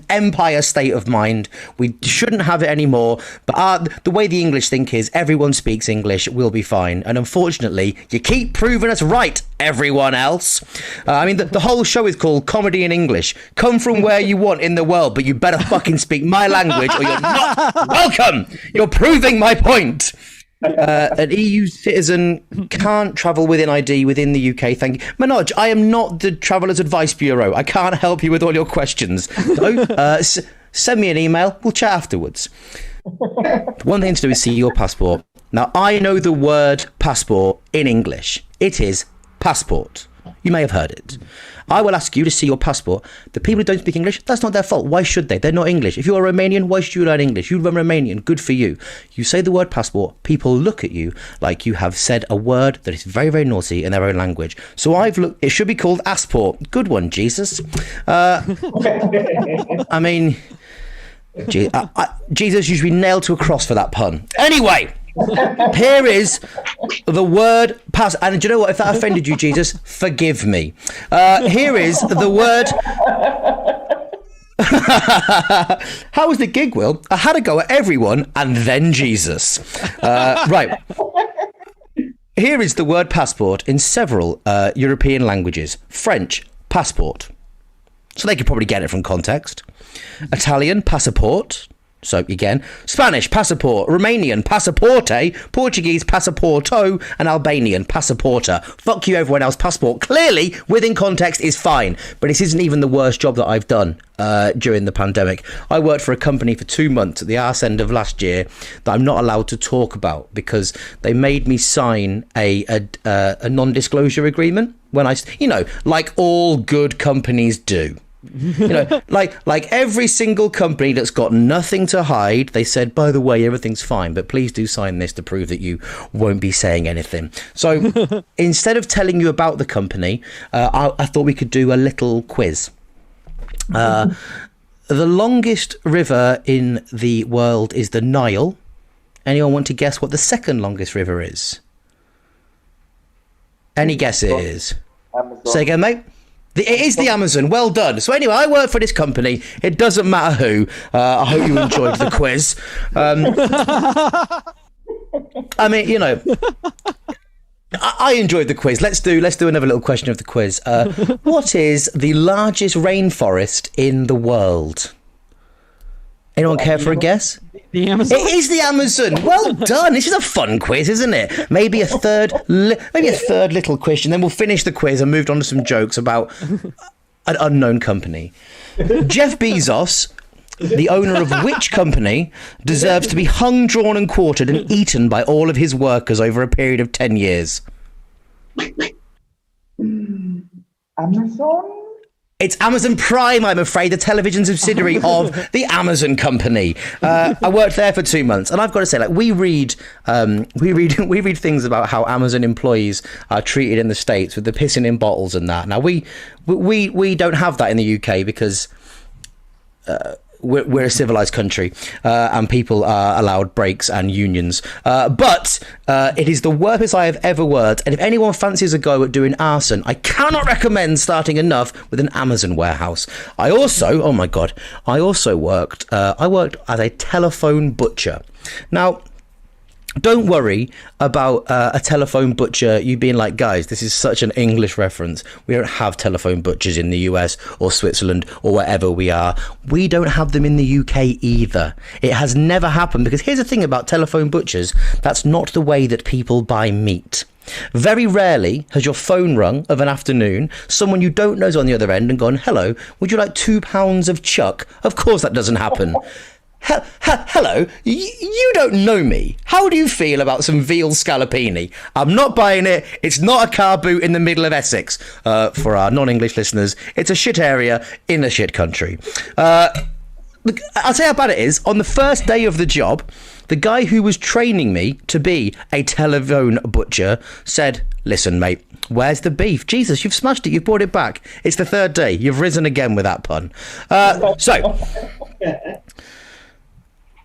empire state of mind. We shouldn't have it anymore. But the way the English think is everyone speaks English, we'll be fine. And unfortunately, you keep proving us right, everyone else. I mean, the whole show is called Comedy in English. Come from where you want in the world, but you better fucking speak my language or you're not welcome. You're proving my point. An EU citizen can't travel within ID within the UK. Thank you. Manoj, I am not the Travellers Advice Bureau. I can't help you with all your questions. So, send me an email. We'll chat afterwards. One thing to do is see your passport. Now, I know the word passport in English. It is passport. You may have heard it. I will ask you to see your passport. The people who don't speak English, that's not their fault. Why should they? They're not English. If you're a Romanian, why should you learn English? You learn Romanian. Good for you. You say the word passport, people look at you like you have said a word that is very, very naughty in their own language. So I've looked, it should be called assport. Good one, Jesus. I mean, Jesus usually nailed to a cross for that pun. Anyway. Here is the word pass, and do you know what? If that offended you, Jesus, forgive me. Here is the word. How was the gig, Will? I had a go at everyone and then Jesus. Right. Here is the word passport in several European languages. French, passport. So they could probably get it from context. Italian, passport. So again, Spanish, passport, Romanian, passaporte, Portuguese, passaporto, and Albanian, passaporta. Fuck you, everyone else, passport. Clearly, within context is fine, but this isn't even the worst job that I've done during the pandemic. I worked for a company for 2 months at the arse end of last year that I'm not allowed to talk about because they made me sign a non-disclosure agreement when I, you know, like all good companies do. You know, like every single company that's got nothing to hide, they said, by the way, everything's fine, but please do sign this to prove that you won't be saying anything. So instead of telling you about the company, I thought we could do a little quiz. The longest river in the world is the Nile. Anyone want to guess what the second longest river is? Any guesses? Amazon. Say again, mate. It is the Amazon. Well done. So anyway, I work for this company. It doesn't matter who. I hope you enjoyed the quiz. I mean, you know, I enjoyed the quiz. Let's do another little question of the quiz. What is the largest rainforest in the world? Anyone care for a guess? The Amazon. It is the Amazon. Well done. This is a fun quiz, isn't it? Maybe a third little question. Then we'll finish the quiz and move on to some jokes about an unknown company. Jeff Bezos, the owner of which company, deserves to be hung, drawn, and quartered and eaten by all of his workers over a period of 10 years? Amazon? It's Amazon Prime, I'm afraid, the television subsidiary of the Amazon company. I worked there for 2 months, and I've got to say, like, we read things about how Amazon employees are treated in the States with the pissing in bottles and that. Now we don't have that in the UK because we're a civilized country, and people are allowed breaks and unions. But it is the worst I have ever worked. And if anyone fancies a go at doing arson, I cannot recommend starting enough with an Amazon warehouse. I also worked as a telephone butcher. Now, don't worry about a telephone butcher, you being like, guys, this is such an English reference. We don't have telephone butchers in the US or Switzerland or wherever we are. We don't have them in the UK either. It has never happened, because here's the thing about telephone butchers. That's not the way that people buy meat. Very rarely has your phone rung of an afternoon, someone you don't know is on the other end and gone, hello, would you like 2 pounds of chuck? Of course that doesn't happen. Hello, you don't know me. How do you feel about some veal scallopini? I'm not buying it. It's not a car boot in the middle of Essex. For our non-English listeners, it's a shit area in a shit country. Look, I'll tell you how bad it is. On the first day of the job, the guy who was training me to be a telephone butcher said, listen, mate, where's the beef? Jesus, you've smashed it. You've brought it back. It's the third day. You've risen again with that pun. So...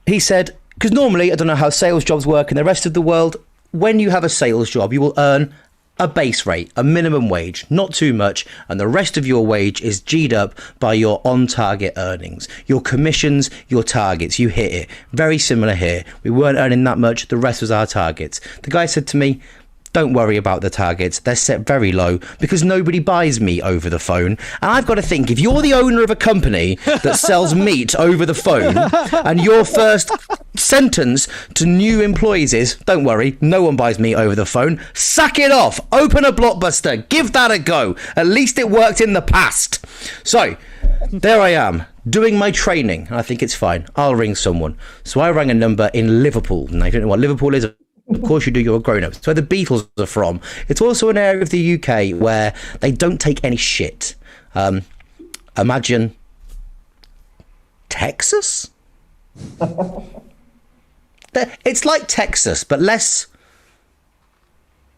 he said, because normally, I don't know how sales jobs work in the rest of the world, when you have a sales job, you will earn a base rate, a minimum wage, not too much, and the rest of your wage is G'd up by your on-target earnings. Your commissions, your targets, you hit it. Very similar here. We weren't earning that much, the rest was our targets. The guy said to me, don't worry about the targets. They're set very low because nobody buys meat over the phone. And I've got to think, if you're the owner of a company that sells meat over the phone and your first sentence to new employees is, don't worry, no one buys meat over the phone, sack it off, open a Blockbuster, give that a go. At least it worked in the past. So there I am, doing my training. I think it's fine. I'll ring someone. So I rang a number in Liverpool. Now, if you don't know what Liverpool is, of course you do, you're a grown-up. It's where the Beatles are from. It's also an area of the UK where they don't take any shit. Imagine Texas? It's like Texas, but less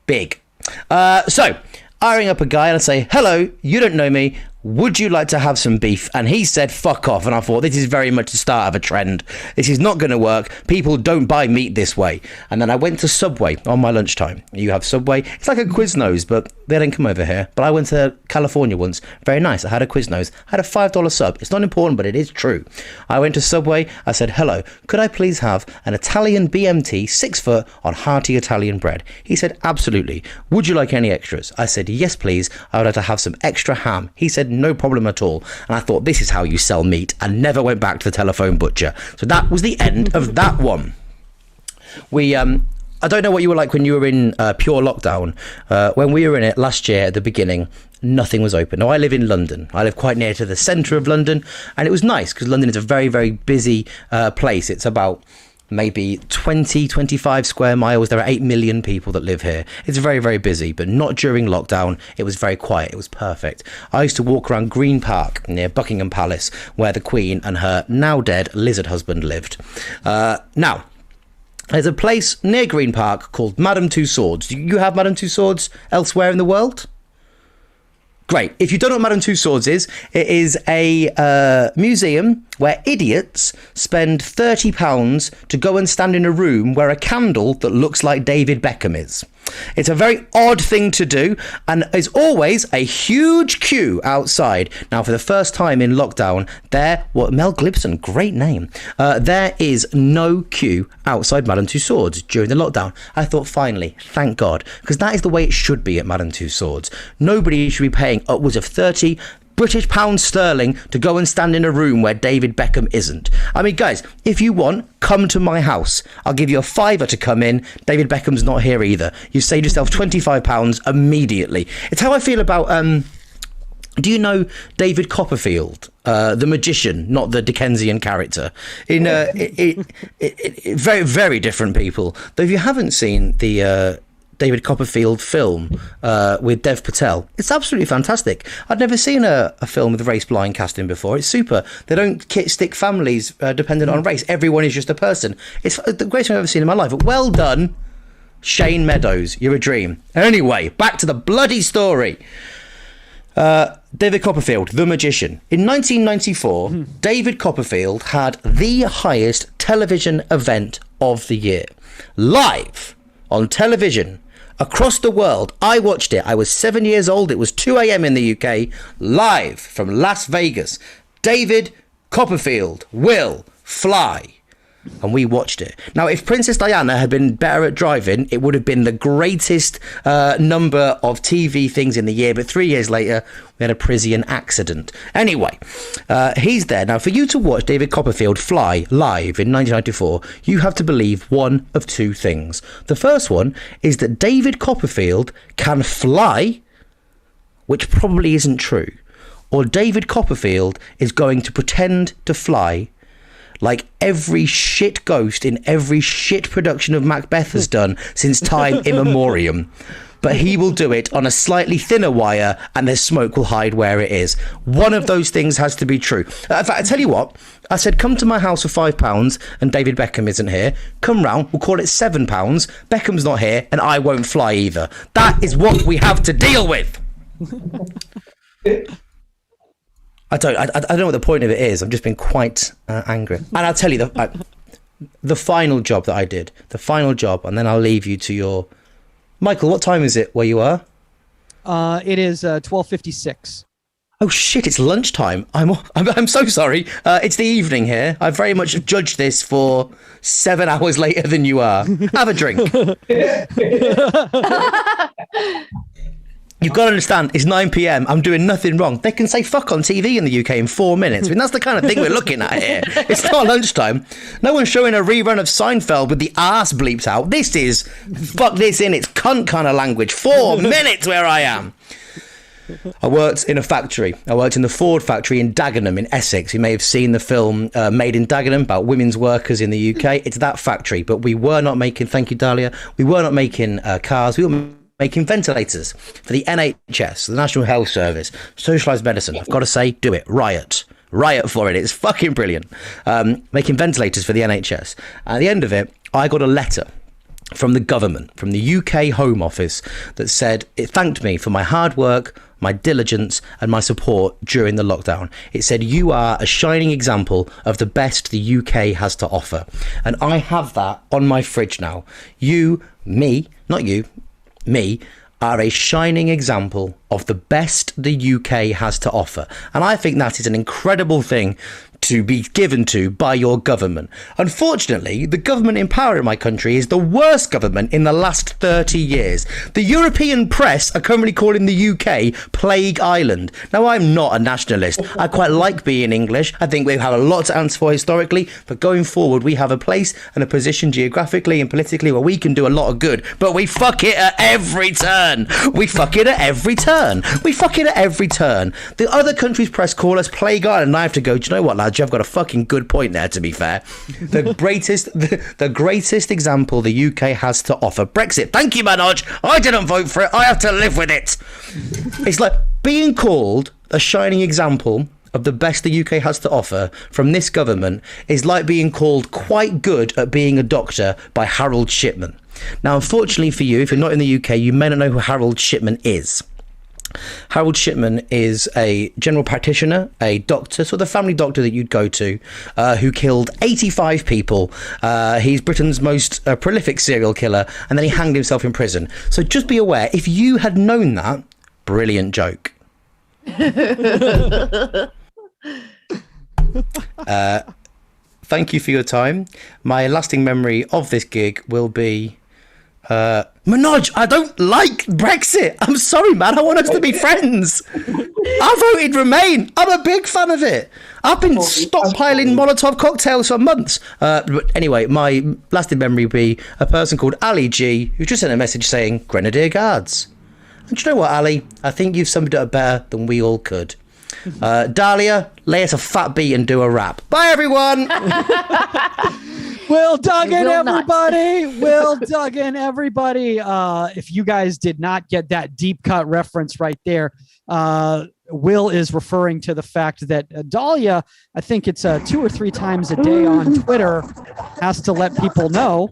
big. So I ring up a guy and I say, hello, you don't know me. Would you like to have some beef? And he said, fuck off. And I thought, this is very much the start of a trend. This is not going to work. People don't buy meat this way. And then I went to Subway on my lunchtime. You have Subway. It's like a Quiznos, but they don't come over here. But I went to California once. Very nice. I had a Quiznos. I had a $5 sub. It's not important, but it is true. I went to Subway. I said, hello, could I please have an Italian BMT 6 foot on hearty Italian bread? He said, absolutely. Would you like any extras? I said, yes, please. I would like to have some extra ham. He said, no problem at all. And I thought, this is how you sell meat, and never went back to the telephone butcher. So that was the end of that one. I don't know what you were like when you were in pure lockdown. When we were in it last year at the beginning, nothing was open. Now, I live in London. I live quite near to the centre of London, and it was nice because London is a very, very busy place. It's about maybe 25 square miles. There are 8 million people that live here. It's very, very busy, but not during lockdown. It was very quiet. It was perfect. I used to walk around Green Park near Buckingham Palace, where the Queen and her now dead lizard husband lived. Now, there's a place near Green Park called Madame Two Swords. Do you have Madame Two Swords elsewhere in the world? Great. If you don't know what Madame Two Swords is, it is a museum where idiots spend £30 to go and stand in a room where a candle that looks like David Beckham is. It's a very odd thing to do, and there's always a huge queue outside. Now, for the first time in lockdown, Mel Gibson, great name. There is no queue outside Madame Tussauds during the lockdown. I thought, finally, thank God, because that is the way it should be at Madame Tussauds. Nobody should be paying upwards of 30 British pounds sterling to go and stand in a room where David Beckham isn't. I mean, guys, if you want, come to my house. I'll give you a £5 to come in. David Beckham's not here either. You saved yourself £25 immediately. It's how I feel about, do you know David Copperfield, the magician, not the Dickensian character? Very, very different people. Though if you haven't seen the David Copperfield film with Dev Patel, it's absolutely fantastic. I'd never seen a film with race blind casting before. It's super. They don't stick families dependent on race. Everyone is just a person. It's the greatest thing I've ever seen in my life. Well done, Shane Meadows. You're a dream. Anyway, back to the bloody story. David Copperfield, the magician. In 1994, David Copperfield had the highest television event of the year. Live on television across the world. I watched it. I was 7 years old. It was 2 a.m. in the UK. Live from Las Vegas. David Copperfield will fly. And we watched it. Now, if Princess Diana had been better at driving, it would have been the greatest number of TV things in the year. But 3 years later, we had a Parisian accident. Anyway, he's there. Now, for you to watch David Copperfield fly live in 1994, you have to believe one of two things. The first one is that David Copperfield can fly, which probably isn't true. Or David Copperfield is going to pretend to fly like every shit ghost in every shit production of Macbeth has done since time immemorial. But he will do it on a slightly thinner wire, and the smoke will hide where it is. One of those things has to be true. In fact, I tell you what, I said, come to my house for £5 and David Beckham isn't here. Come round, we'll call it £7. Beckham's not here, and I won't fly either. That is what we have to deal with. I don't know what the point of it is. I've just been quite angry. And I'll tell you the final job that I did, and then I'll leave you to your... Michael, what time is it where you are? It is 12:56. Oh shit, it's lunchtime. I'm so sorry. It's the evening here. I very much judged this for 7 hours later than you are. Have a drink. You've got to understand, it's 9 p.m. I'm doing nothing wrong. They can say fuck on TV in the UK in 4 minutes. I mean, that's the kind of thing we're looking at here. It's not lunchtime. No one's showing a rerun of Seinfeld with the arse bleeped out. This is fuck this in its cunt kind of language. 4 minutes where I am. I worked in a factory. I worked in the Ford factory in Dagenham in Essex. You may have seen the film Made in Dagenham about women's workers in the UK. It's that factory. But we were not making, thank you, Dahlia, we were not making cars. We were making ventilators for the NHS, the National Health Service, socialised medicine. I've got to say, do it. Riot for it. It's fucking brilliant. Making ventilators for the NHS. At the end of it, I got a letter from the government, from the UK Home Office, that said it thanked me for my hard work, my diligence and my support during the lockdown. It said, you are a shining example of the best the UK has to offer. And I have that on my fridge now. You, me, not you, me, are a shining example of the best the UK has to offer. And I think that is an incredible thing to be given to by your government. Unfortunately, the government in power in my country is the worst government in the last 30 years. The European press are currently calling the UK Plague Island. Now, I'm not a nationalist. I quite like being English. I think we've had a lot to answer for historically, but going forward, we have a place and a position geographically and politically where we can do a lot of good, but we fuck it at every turn. We fuck it at every turn. We fuck it at every turn. The other countries' press call us Plague Island, and I have to go, do you know what, lads? You've got a fucking good point there, to be fair. The greatest example the UK has to offer. Brexit. Thank you, Manoj. I didn't vote for it. I have to live with it. It's like being called a shining example of the best the UK has to offer from this government is like being called quite good at being a doctor by Harold Shipman. Now, unfortunately for you, if you're not in the UK, you may not know who Harold Shipman is. Harold Shipman is a general practitioner, a doctor, sort of the family doctor that you'd go to, who killed 85 people. He's Britain's most prolific serial killer, and then he hanged himself in prison. So just be aware, if you had known that, brilliant joke. Thank you for your time. My lasting memory of this gig will be... Manoj, I don't like Brexit. I'm sorry, man. I want us to be friends. I voted Remain. I'm a big fan of it. I've been stockpiling Molotov cocktails for months. But anyway, my lasting memory will be a person called Ali G, who just sent a message saying, Grenadier Guards. And do you know what, Ali? I think you've summed it up better than we all could. Dahlia, lay us a fat beat and do a rap. Bye, everyone. Will Duggan, will not. everybody. Will Duggan, everybody. If you guys did not get that deep cut reference right there, Will is referring to the fact that Dahlia, I think it's 2 or 3 times a day on Twitter, has to let people know.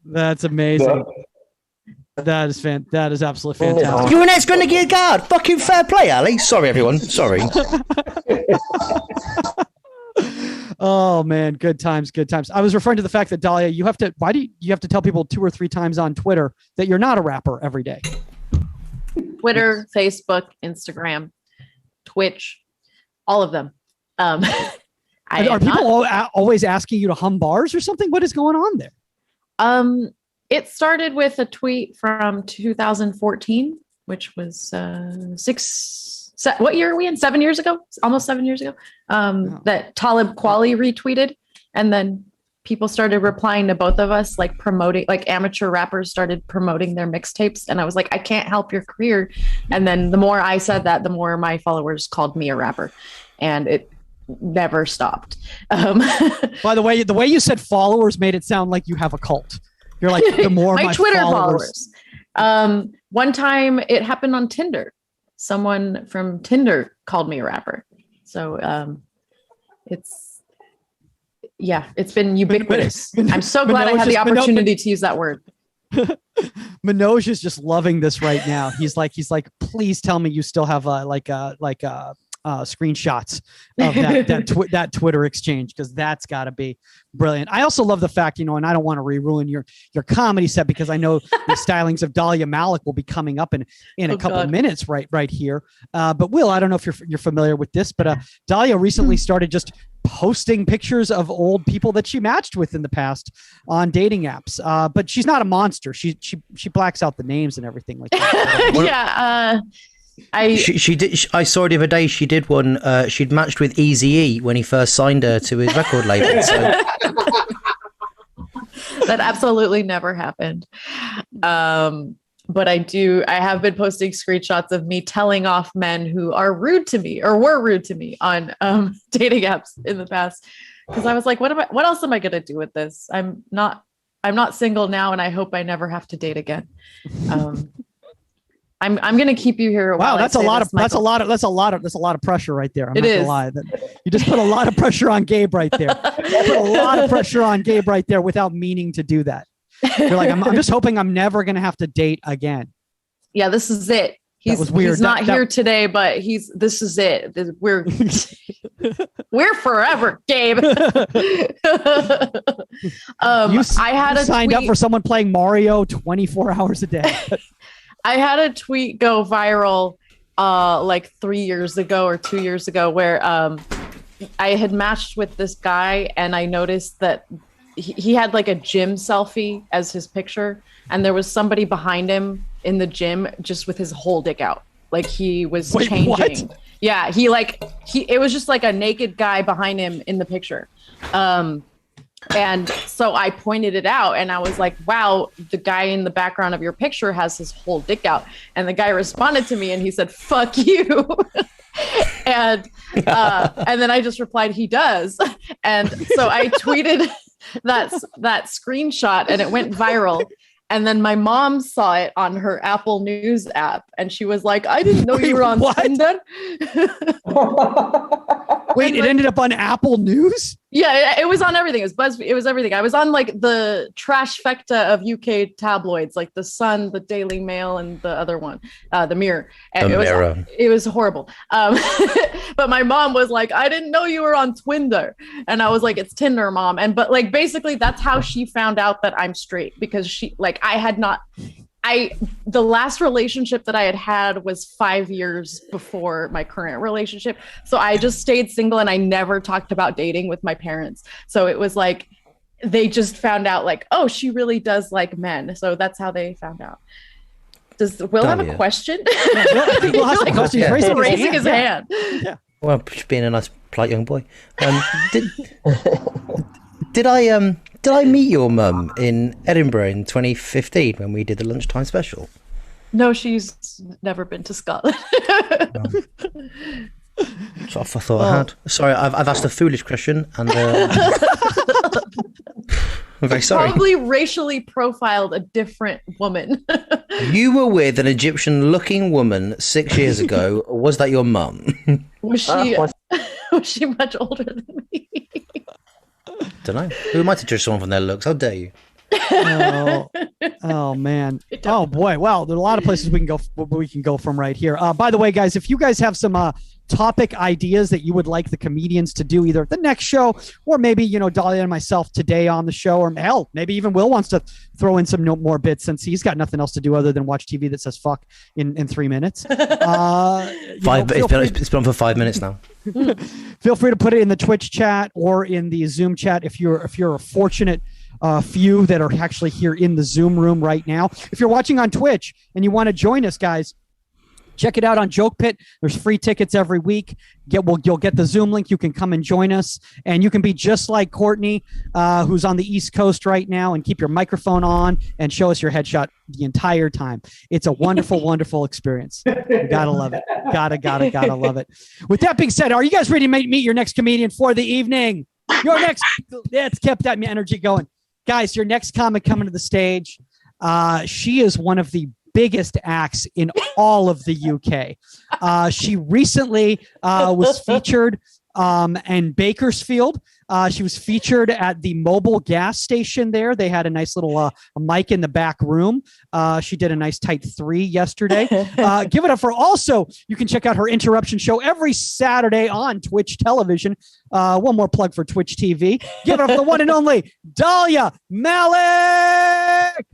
That's amazing. That is absolutely fantastic. You're an ex-Grenadier Guard. Fucking fair play, Ali. Sorry, everyone. Sorry. Oh man, good times. I was referring to the fact that Dahlia, why do you have to tell people 2 or 3 times on Twitter that you're not a rapper every day? Twitter, Facebook, Instagram, Twitch, all of them. Are people always asking you to hum bars or something? What is going on there? It started with a tweet from 2014, which was what year are we in? 7 years ago? Almost 7 years ago. That Talib Kweli retweeted, and then people started replying to both of us, like promoting, like amateur rappers started promoting their mixtapes, and I was like, I can't help your career. And then the more I said that, the more my followers called me a rapper, and it never stopped. By the way you said followers made it sound like you have a cult. You're like, the more my Twitter followers. One time it happened on Tinder. Someone from Tinder called me a rapper. So it's been ubiquitous. I'm so glad I had the opportunity to use that word. Manoj is just loving this right now. He's like, please tell me you still have screenshots of that Twitter exchange, because that's got to be brilliant. I also love the fact, and I don't want to ruin your comedy set, because I know the stylings of Dahlia Malik will be coming up in a couple of minutes right here. But Will, I don't know if you're familiar with this, but Dahlia recently started just posting pictures of old people that she matched with in the past on dating apps. But she's not a monster. She blacks out the names and everything like that. Yeah. She did. I saw it the other day. She did one. She'd matched with Eazy-E when he first signed her to his record label. So. That absolutely never happened. But I have been posting screenshots of me telling off men who are rude to me or were rude to me on dating apps in the past. Because I was like, what else am I going to do with this? I'm not single now, and I hope I never have to date again. I'm going to keep you here. Wow, that's a lot of pressure right there. I'm not gonna lie. You just put a lot of pressure on Gabe right there. You put a lot of pressure on Gabe right there without meaning to do that. You're like, I'm just hoping I'm never going to have to date again. Yeah, this is it. He's not here today, but this is it. We're forever, Gabe. You signed up for someone playing Mario 24 hours a day. I had a tweet go viral like 3 years ago or 2 years ago where I had matched with this guy, and I noticed that he had like a gym selfie as his picture, and there was somebody behind him in the gym just with his whole dick out. Like he was changing. What? Yeah, it was just like a naked guy behind him in the picture. And so I pointed it out, and I was like, wow, the guy in the background of your picture has his whole dick out. And the guy responded to me and he said, fuck you. and then I just replied, he does. And so I tweeted that screenshot, and it went viral. And then my mom saw it on her Apple News app, and she was like, I didn't know you were on Tinder. Wait, it ended up on Apple News? Yeah, it was on everything. It was BuzzFeed. It was everything. I was on like the trashfecta of UK tabloids, like the Sun, the Daily Mail, and the other one, the Mirror. And it was horrible. But my mom was like, "I didn't know you were on Twinder," and I was like, "It's Tinder, Mom." But like basically, that's how she found out that I'm straight, because the last relationship that I had was 5 years before my current relationship. So I just stayed single and I never talked about dating with my parents. So it was like, they just found out like, oh, she really does like men. So that's how they found out. Does Will have a question? Will has a question. He's raising his hand. Yeah. Well, just being a nice, polite young boy. Did I meet your mum in Edinburgh in 2015 when we did the lunchtime special? No, she's never been to Scotland. So I thought I had. Sorry, I've asked a foolish question, and I'm very sorry. Probably racially profiled a different woman. You were with an Egyptian-looking woman 6 years ago. Was that your mum? Was she much older than me? Don't know. Who am I to judge someone from their looks? How dare you? Oh man. Oh boy. Well, there are a lot of places we can go from right here. By the way, guys, if you guys have some topic ideas that you would like the comedians to do either at the next show or maybe, Dahlia and myself today on the show, or hell, maybe even Will wants to throw in some more bits since he's got nothing else to do other than watch TV that says fuck in 3 minutes. It's been on for 5 minutes now. Feel free to put it in the Twitch chat or in the Zoom chat if you're a fortunate few that are actually here in the Zoom room right now. If you're watching on Twitch and you want to join us, guys, check it out on Joke Pit. There's free tickets every week. You'll get the Zoom link. You can come and join us, and you can be just like Courtney, who's on the East Coast right now, and keep your microphone on and show us your headshot the entire time. It's a wonderful, wonderful experience. You gotta love it. Gotta love it. With that being said, are you guys ready to meet your next comedian for the evening? Let's keep that energy going. Guys, your next comic coming to the stage. She is one of the biggest acts in all of the UK. She recently was featured in Bakersfield. She was featured at the Mobil gas station there. They had a nice little a mic in the back room. She did a nice tight 3 yesterday. Give it up for also, you can check out her interruption show every Saturday on Twitch television. One more plug for Twitch TV. Give it up for the one and only Dahlia Malik.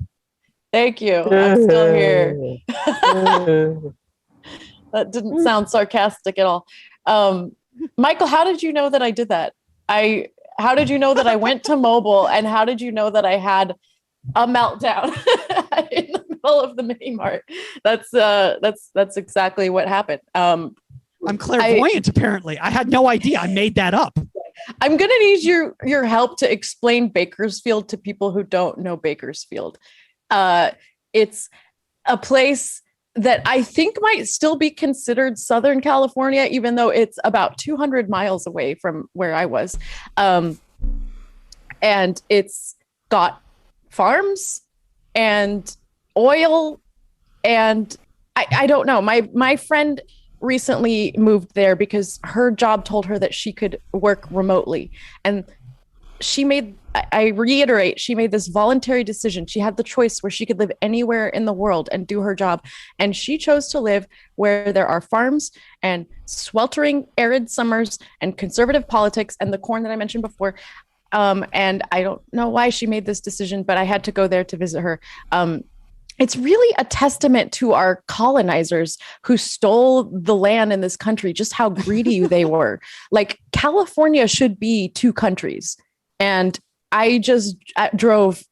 Thank you. I'm still here. That didn't sound sarcastic at all. Michael, how did you know that I did that? How did you know that I went to Mobil, and how did you know that I had a meltdown in the middle of the mini mart? That's exactly what happened. I'm clairvoyant, apparently. I had no idea. I made that up. I'm gonna need your help to explain Bakersfield to people who don't know Bakersfield. It's a place that I think might still be considered Southern California, even though it's about 200 miles away from where I was. And it's got farms and oil, and I don't know. My friend recently moved there because her job told her that she could work remotely, and I reiterate, she made this voluntary decision. She had the choice where she could live anywhere in the world and do her job. And she chose to live where there are farms and sweltering arid summers and conservative politics and the corn that I mentioned before. And I don't know why she made this decision, but I had to go there to visit her. It's really a testament to our colonizers who stole the land in this country, just how greedy they were. Like, California should be 2 countries. And I just drove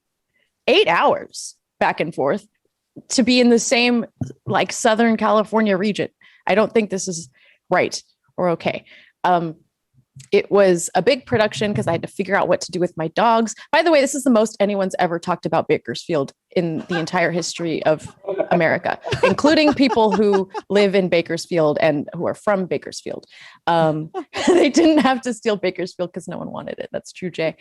8 hours back and forth to be in the same Southern California region. I don't think this is right or okay. It was a big production because I had to figure out what to do with my dogs. By the way, this is the most anyone's ever talked about Bakersfield in the entire history of America, including people who live in Bakersfield and who are from Bakersfield. They didn't have to steal Bakersfield because no one wanted it. That's true, Jay.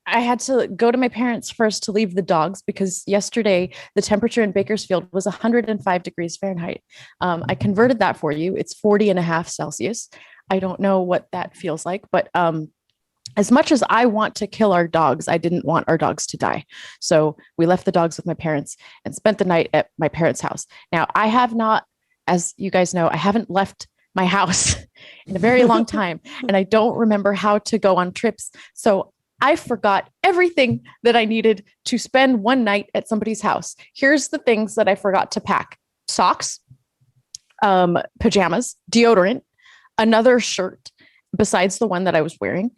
I had to go to my parents first to leave the dogs because yesterday the temperature in Bakersfield was 105 degrees Fahrenheit. I converted that for you. It's 40 and a half Celsius. I don't know what that feels like, but as much as I want to kill our dogs, I didn't want our dogs to die. So we left the dogs with my parents and spent the night at my parents' house. Now, I have not, as you guys know, I haven't left my house in a very long time, and I don't remember how to go on trips. So I forgot everything that I needed to spend one night at somebody's house. Here's the things that I forgot to pack: socks, pajamas, deodorant, another shirt besides the one that I was wearing,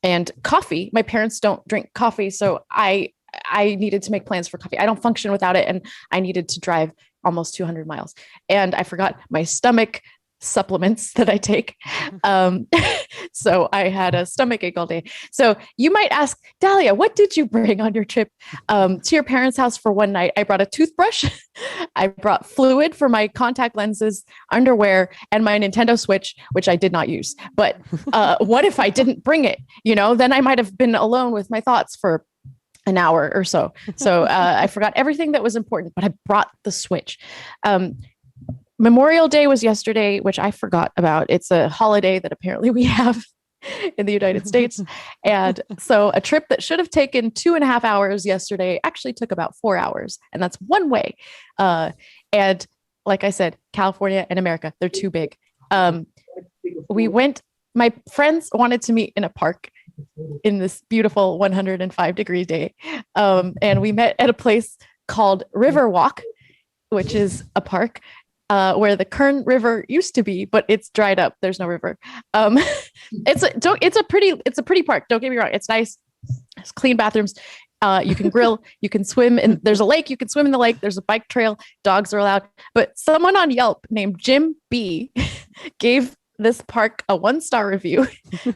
and coffee. My parents don't drink coffee, so I needed to make plans for coffee. I don't function without it, and I needed to drive almost 200 miles. And I forgot my stomach supplements that I take. So I had a stomach ache all day. So you might ask, Dahlia, what did you bring on your trip to your parents' house for one night? I brought a toothbrush. I brought fluid for my contact lenses, underwear, and my Nintendo Switch, which I did not use. But what if I didn't bring it? Then I might have been alone with my thoughts for an hour or so. So I forgot everything that was important, but I brought the Switch. Memorial Day was yesterday, which I forgot about. It's a holiday that apparently we have in the United States. And so a trip that should have taken 2.5 hours yesterday actually took about 4 hours. And that's one way. And like I said, California and America, they're too big. My friends wanted to meet in a park in this beautiful 105-degree day. And we met at a place called Riverwalk, which is a park where the Kern River used to be, but it's dried up. There's no river. It's a pretty park. Don't get me wrong. It's nice. It's clean bathrooms. You can grill, you can swim, and there's a lake. You can swim in the lake. There's a bike trail. Dogs are allowed. But someone on Yelp named Jim B gave this park a 1-star review,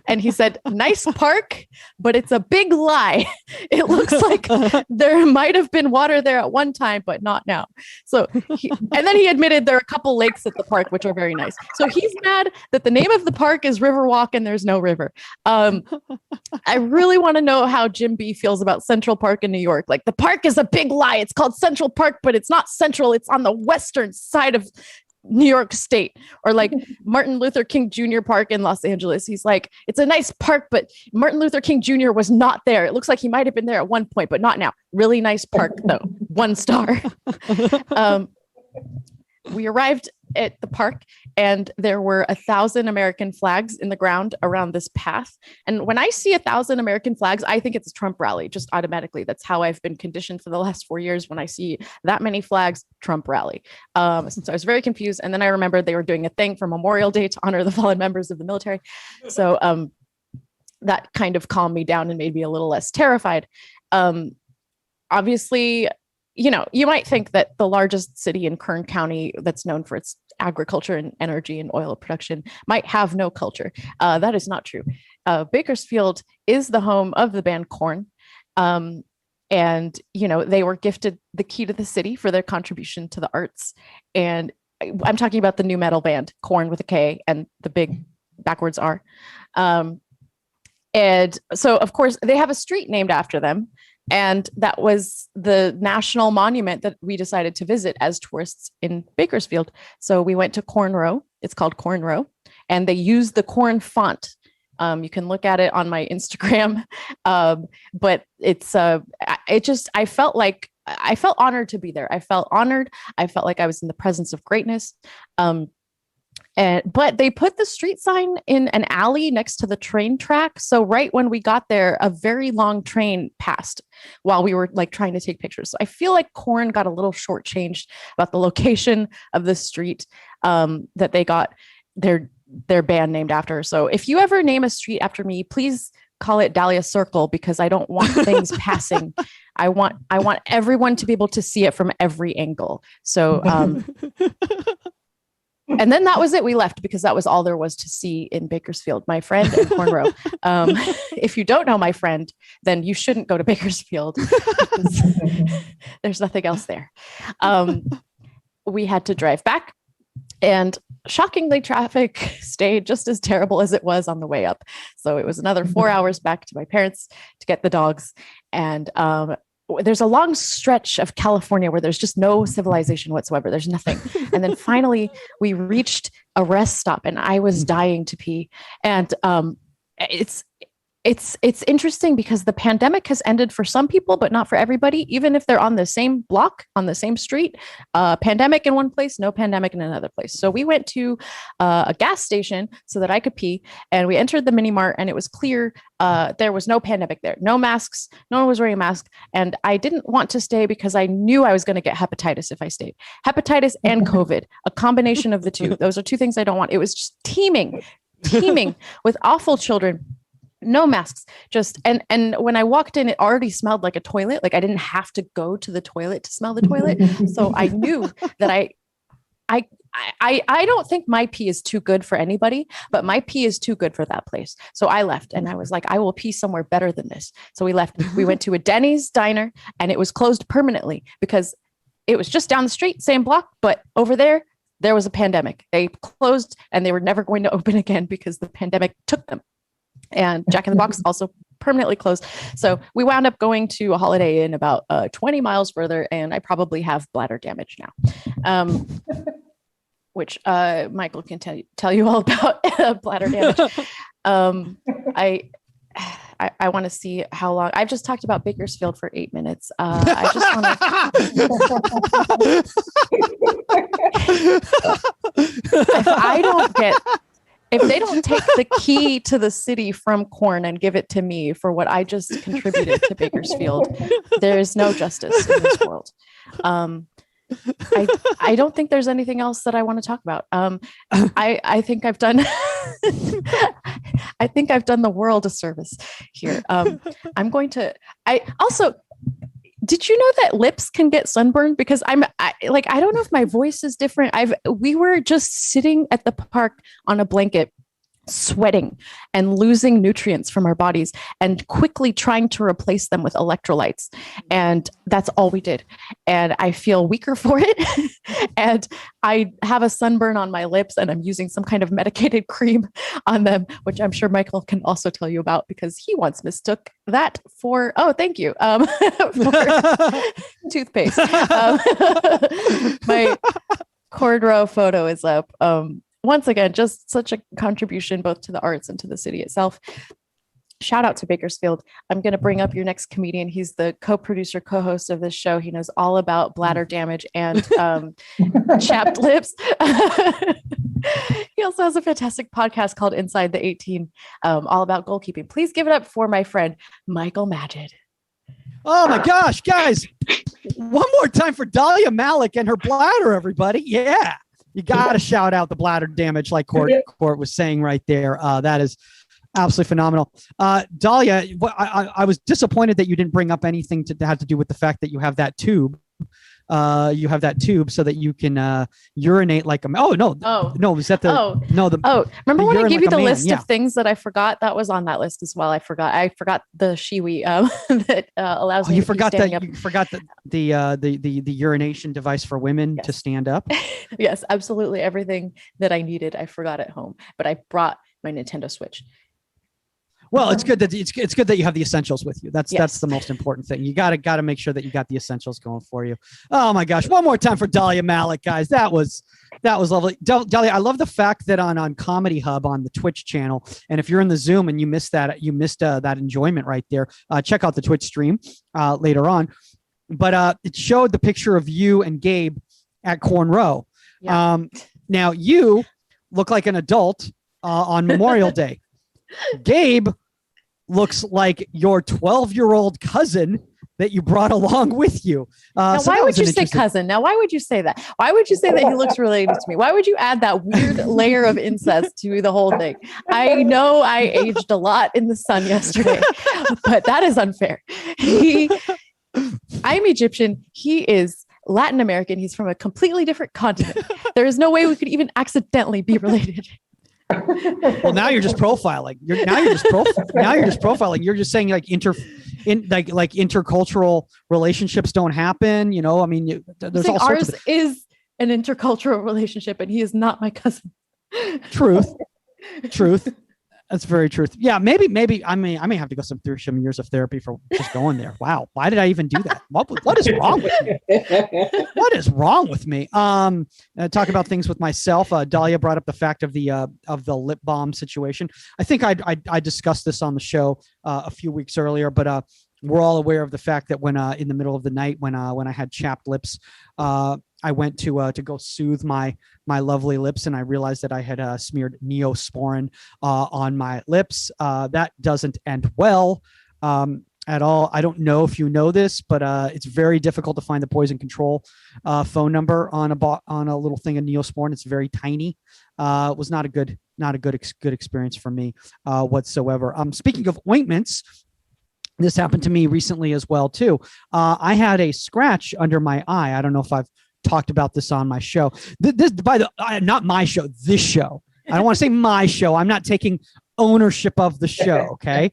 and he said, "Nice park, but it's a big lie. It looks like there might have been water there at one time, but not now." So, and then he admitted there are a couple lakes at the park which are very nice. So he's mad that the name of the park is Riverwalk and there's no river. I really want to know how Jim B feels about Central Park in New York. Like, the park is a big lie. It's called Central Park, but it's not central. It's on the western side of New York State. Or like Martin Luther King Jr. Park in Los Angeles. He's like, it's a nice park, but Martin Luther King Jr. was not there. It looks like he might have been there at one point, but not now. Really nice park though. 1 star. We arrived at the park and there were 1,000 American flags in the ground around this path. And when I see 1,000 American flags, I think it's a Trump rally, just automatically. That's how I've been conditioned for the last 4 years. When I see that many flags, Trump rally. So I was very confused. And then I remembered they were doing a thing for Memorial Day to honor the fallen members of the military. So that kind of calmed me down and made me a little less terrified. Obviously, you might think that the largest city in Kern County that's known for its agriculture and energy and oil production might have no culture. That is not true. Bakersfield is the home of the band Korn. And, they were gifted the key to the city for their contribution to the arts. And I'm talking about the new metal band, Korn with a K and the big backwards R. And so, of course, they have a street named after them. And that was the national monument that we decided to visit as tourists in Bakersfield. So we went to Corn Row. It's called Corn Row. And they use the Corn font. You can look at it on my Instagram. But it's I felt honored to be there. I felt honored. I felt like I was in the presence of greatness. But they put the street sign in an alley next to the train track. So right when we got there, a very long train passed while we were like trying to take pictures. So I feel like Korn got a little shortchanged about the location of the street that they got their band named after. So if you ever name a street after me, please call it Dahlia Circle, because I don't want things passing. I want everyone to be able to see it from every angle. So and then that was it. We left because that was all there was to see in Bakersfield. My friend and Corn Row. If you don't know my friend, then you shouldn't go to Bakersfield. There's nothing else there. We had to drive back And shockingly, traffic stayed just as terrible as it was on the way up. So it was another 4 hours back to my parents to get the dogs. And there's a long stretch of California where there's just no civilization whatsoever. There's nothing. And then finally we reached a rest stop and I was dying to pee. And it's interesting because the pandemic has ended for some people, but not for everybody, even if they're on the same block, on the same street, pandemic in one place, no pandemic in another place. So we went to a gas station so that I could pee, and we entered the mini mart and it was clear there was no pandemic there, no masks, no one was wearing a mask. And I didn't want to stay because I knew I was going to get hepatitis if I stayed. Hepatitis and COVID, a combination of the two. Those are two things I don't want. It was just teeming with awful children. No masks, just and when I walked in, it already smelled like a toilet. Like I didn't have to go to the toilet to smell the toilet. So I knew that I don't think my pee is too good for anybody, but my pee is too good for that place. So I left and I was like, I will pee somewhere better than this. So we left. We went to a Denny's diner and it was closed permanently because it was just down the street, same block, but over there was a pandemic. They closed and they were never going to open again because the pandemic took them. And Jack in the Box also permanently closed. So we wound up going to a Holiday Inn about 20 miles further, and I probably have bladder damage now, which Michael can tell you all about bladder damage. I want to see how long. I've just talked about Bakersfield for 8 minutes. I just want to. If they don't take the key to the city from Korn and give it to me for what I just contributed to Bakersfield, there is no justice in this world. I don't think there's anything else that I want to talk about. I think I've done I think I've done the world a service here. I'm going to. Did you know that lips can get sunburned? Because I don't know if my voice is different. We were just sitting at the park on a blanket, sweating and losing nutrients from our bodies and quickly trying to replace them with electrolytes. And that's all we did. And I feel weaker for it. And I have a sunburn on my lips and I'm using some kind of medicated cream on them, which I'm sure Michael can also tell you about because he once mistook that for, thank you, for toothpaste. My corduroy photo is up. Once again, just such a contribution both to the arts and to the city itself. Shout out to Bakersfield. I'm going to bring up your next comedian. He's the co-producer, co-host of this show. He knows all about bladder damage and chapped lips. He also has a fantastic podcast called Inside the 18, all about goalkeeping. Please give it up for my friend, Michael Magid. Oh my gosh, guys. One more time for Dahlia Malik and her bladder, everybody. Yeah. You got to shout out the bladder damage like Court was saying right there. That is absolutely phenomenal. Dahlia, I was disappointed that you didn't bring up anything to have to do with the fact that you have that tube. You have that tube so that you can urinate like a man. Was that the remember when I gave like you the list Yeah. of things that I forgot? That was on that list as well. I forgot the shiwi that allows me you to forgot keep standing that up. you forgot the urination device for women to stand up. Yes, absolutely everything that I needed I forgot at home, but I brought my Nintendo Switch. Well, it's good that it's good that you have the essentials with you. That's the most important thing. You gotta make sure that you got the essentials going for you. Oh my gosh! One more time for Dahlia Malik, guys. That was lovely. Dahlia, I love the fact that on Comedy Hub on the Twitch channel, and if you're in the Zoom and you missed that enjoyment right there. Check out the Twitch stream later on. But it showed the picture of you and Gabe at Corn Row. Yeah. Now you look like an adult on Memorial Day. Gabe looks like your 12-year-old cousin that you brought along with you. Now, why would you say cousin? Now, why would you say that? Why would you say that he looks related to me? Why would you add that weird layer of incest to the whole thing? I know I aged a lot in the sun yesterday, but that is unfair. I'm Egyptian. He is Latin American. He's from a completely different continent. There is no way we could even accidentally be related. Well, now you're just profiling. Now you're just profiling. You're just saying like intercultural relationships don't happen. You know, I mean, there's all sorts ours of is an intercultural relationship, and he is not my cousin. Truth. That's very truth. Yeah, maybe I may have to go through some years of therapy for just going there. Wow, why did I even do that? What is wrong with me? What is wrong with me? Talk about things with myself. Dahlia brought up the fact of the lip balm situation. I think I discussed this on the show a few weeks earlier, but we're all aware of the fact that when in the middle of the night when I had chapped lips, I went to go soothe my lovely lips, and I realized that I had smeared Neosporin on my lips. That doesn't end well at all. I don't know if you know this, but it's very difficult to find the poison control phone number on a little thing of Neosporin. It's very tiny. It was not a good experience for me whatsoever. Speaking of ointments, this happened to me recently as well too. I had a scratch under my eye. I don't know if I've talked about this on my show. Not my show, this show. I don't want to say my show. I'm not taking ownership of the show. Okay.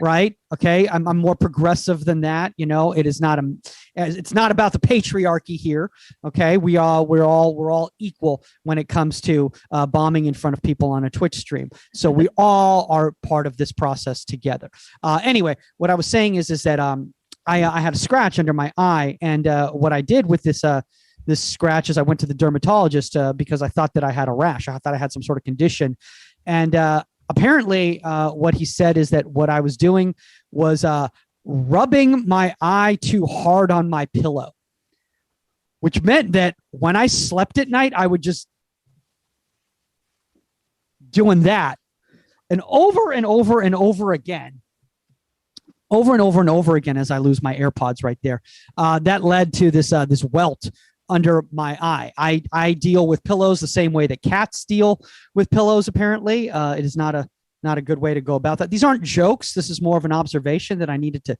Right. Okay. I'm more progressive than that. You know, it's not about the patriarchy here. Okay. We're all equal when it comes to bombing in front of people on a Twitch stream. So we all are part of this process together. Anyway, what I was saying is that I had a scratch under my eye, and what I did with this scratch is I went to the dermatologist because I thought that I had a rash. I thought I had some sort of condition. And apparently what he said is that what I was doing was rubbing my eye too hard on my pillow, which meant that when I slept at night, I would just doing that. And over and over and over again, as I lose my AirPods right there, that led to this welt under my eye. I deal with pillows the same way that cats deal with pillows. Apparently, it is not a good way to go about that. These aren't jokes. This is more of an observation that I needed to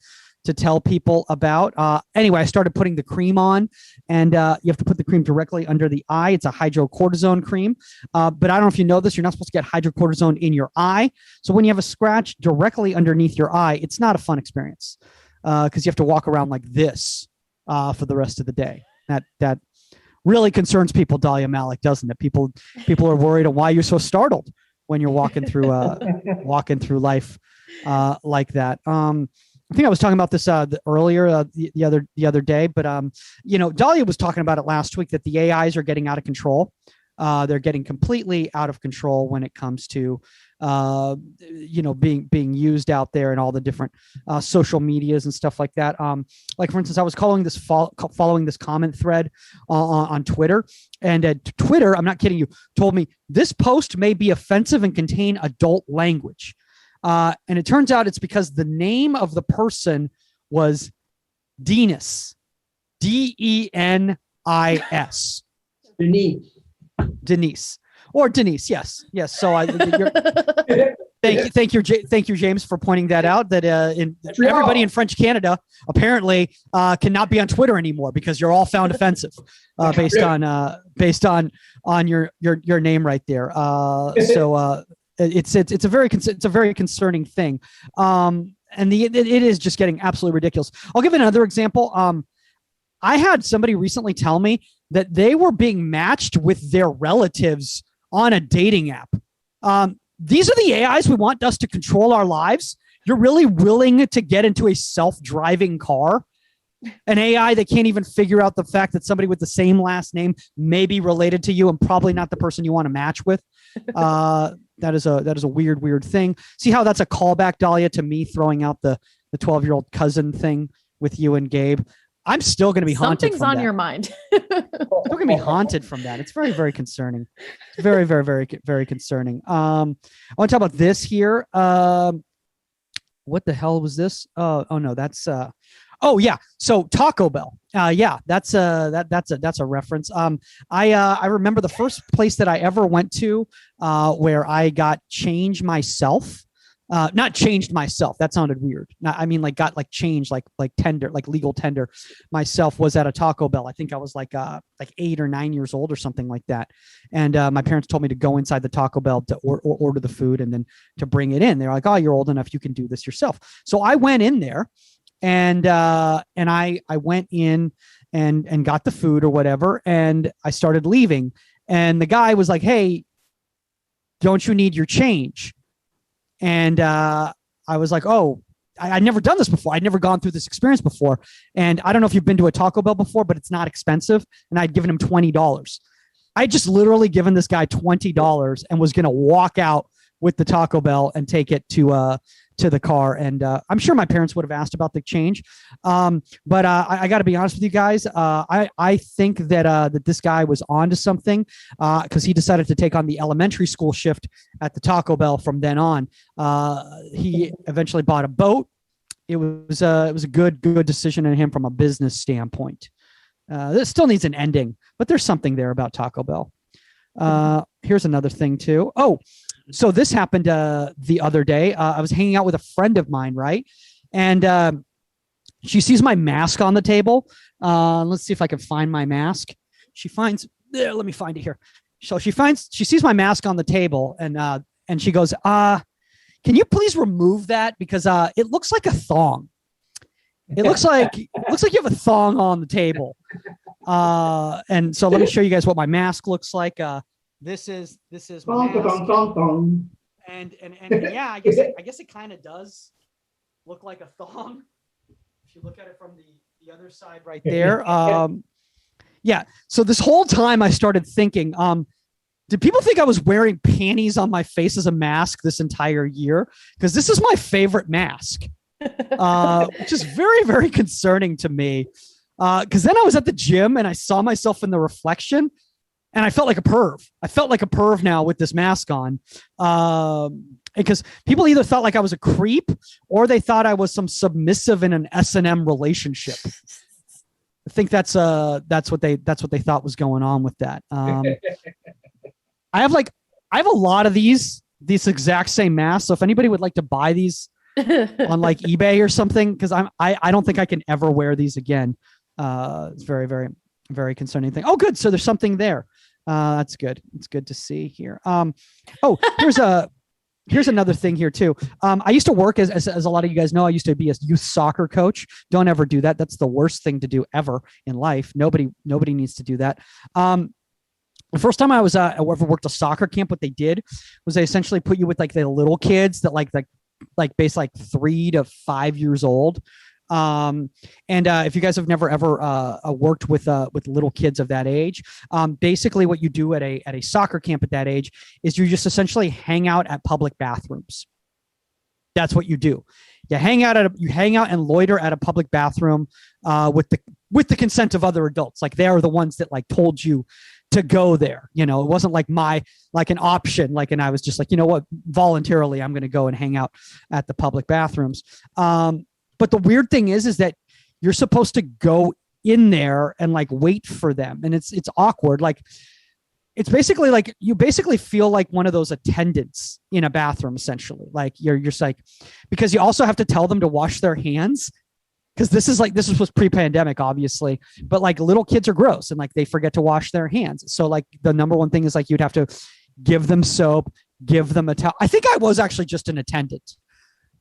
tell people about. Anyway, I started putting the cream on, and you have to put the cream directly under the eye. It's a hydrocortisone cream, but I don't know if you know this. You're not supposed to get hydrocortisone in your eye. So when you have a scratch directly underneath your eye, it's not a fun experience because you have to walk around like this for the rest of the day. That really concerns people, Dahlia Malik, doesn't it? People are worried on why you're so startled when you're walking through life like that. I think I was talking about this earlier the other day, but Dahlia was talking about it last week that the AIs are getting out of control. They're getting completely out of control when it comes to being used out there and all the different social medias and stuff like that. Like for instance, I was following this comment thread on Twitter, and Twitter, I'm not kidding you, told me this post may be offensive and contain adult language. And it turns out it's because the name of the person was Dennis, Denis. Denise. Or Denise, yes. So thank you, James, for pointing that out. That everybody in French Canada apparently cannot be on Twitter anymore because you're all found offensive based on your name right there. So it's a very concerning thing, and it is just getting absolutely ridiculous. I'll give another example. I had somebody recently tell me that they were being matched with their relatives on a dating app. These are the AIs we want us to control our lives. You're really willing to get into a self-driving car? An AI that can't even figure out the fact that somebody with the same last name may be related to you and probably not the person you want to match with. That is a weird thing. See how that's a callback, Dahlia, to me throwing out the 12-year-old cousin thing with you and Gabe. I'm still going to be haunted. Something's on your mind. Still going to be haunted from that. It's very, very concerning. It's very, very, very, very concerning. I want to talk about this here. What the hell was this? Oh no, that's oh yeah. So Taco Bell. Yeah, that's a reference. I remember the first place that I ever went to where I got change myself. Not changed myself. That sounded weird. I mean, like got like change, like tender, like legal tender myself was at a Taco Bell. I think I was like 8 or 9 years old or something like that. And my parents told me to go inside the Taco Bell to order the food and then to bring it in. They're like, oh, you're old enough. You can do this yourself. So I went in there and I went in and got the food or whatever. And I started leaving. And the guy was like, hey, don't you need your change? And I was like, oh, I'd never done this before. I'd never gone through this experience before. And I don't know if you've been to a Taco Bell before, but it's not expensive. And I'd given him $20. I just literally given this guy $20 and was going to walk out with the Taco Bell and take it to the car. And I'm sure my parents would have asked about the change. But I got to be honest with you guys. I think that this guy was onto something because he decided to take on the elementary school shift at the Taco Bell from then on. He eventually bought a boat. It was a good decision in him from a business standpoint. This still needs an ending, but there's something there about Taco Bell. Here's another thing too. Oh, so this happened the other day. I was hanging out with a friend of mine, right? And she sees my mask on the table. Let's see if I can find my mask. She finds there. Let me find it here. So she sees my mask on the table, and she goes, "Can you please remove that because it looks like a thong. It looks like you have a thong on the table." And so let me show you guys what my mask looks like. This is my mask. And yeah, I guess it kind of does look like a thong if you look at it from the other side right there. Yeah. So this whole time I started thinking, did people think I was wearing panties on my face as a mask this entire year? Because this is my favorite mask, which is very, very concerning to me. Because then I was at the gym and I saw myself in the reflection and I felt like a perv. I felt like a perv now with this mask on. Because people either thought like I was a creep or they thought I was some submissive in an S&M relationship. I think that's what they thought was going on with that. I have a lot of these exact same masks. So if anybody would like to buy these on like eBay or something, because I don't think I can ever wear these again. It's very, very, very concerning thing. Oh, good. So there's something there. That's good. It's good to see here. Here's another thing here too. I used to work as a lot of you guys know, I used to be a youth soccer coach. Don't ever do that. That's the worst thing to do ever in life. Nobody needs to do that. The first time I ever worked a soccer camp, what they did was they essentially put you with like the little kids that like basically like 3 to 5 years old. And if you guys have never ever worked with little kids of that age, basically what you do at a soccer camp at that age is you just essentially hang out at public bathrooms. That's what you do. You hang out and loiter at a public bathroom with the consent of other adults. Like they are the ones that like told you to go there. You know, it wasn't like an option. Like, and I was just like, you know what, voluntarily, I'm going to go and hang out at the public bathrooms. But the weird thing is that you're supposed to go in there and like wait for them. And it's awkward. Like it's basically like, you basically feel like one of those attendants in a bathroom, essentially. Like you're just like, because you also have to tell them to wash their hands. Cause this was pre-pandemic, obviously, but like little kids are gross and like they forget to wash their hands. So like the number one thing is like, you'd have to give them soap, give them a towel. I think I was actually just an attendant.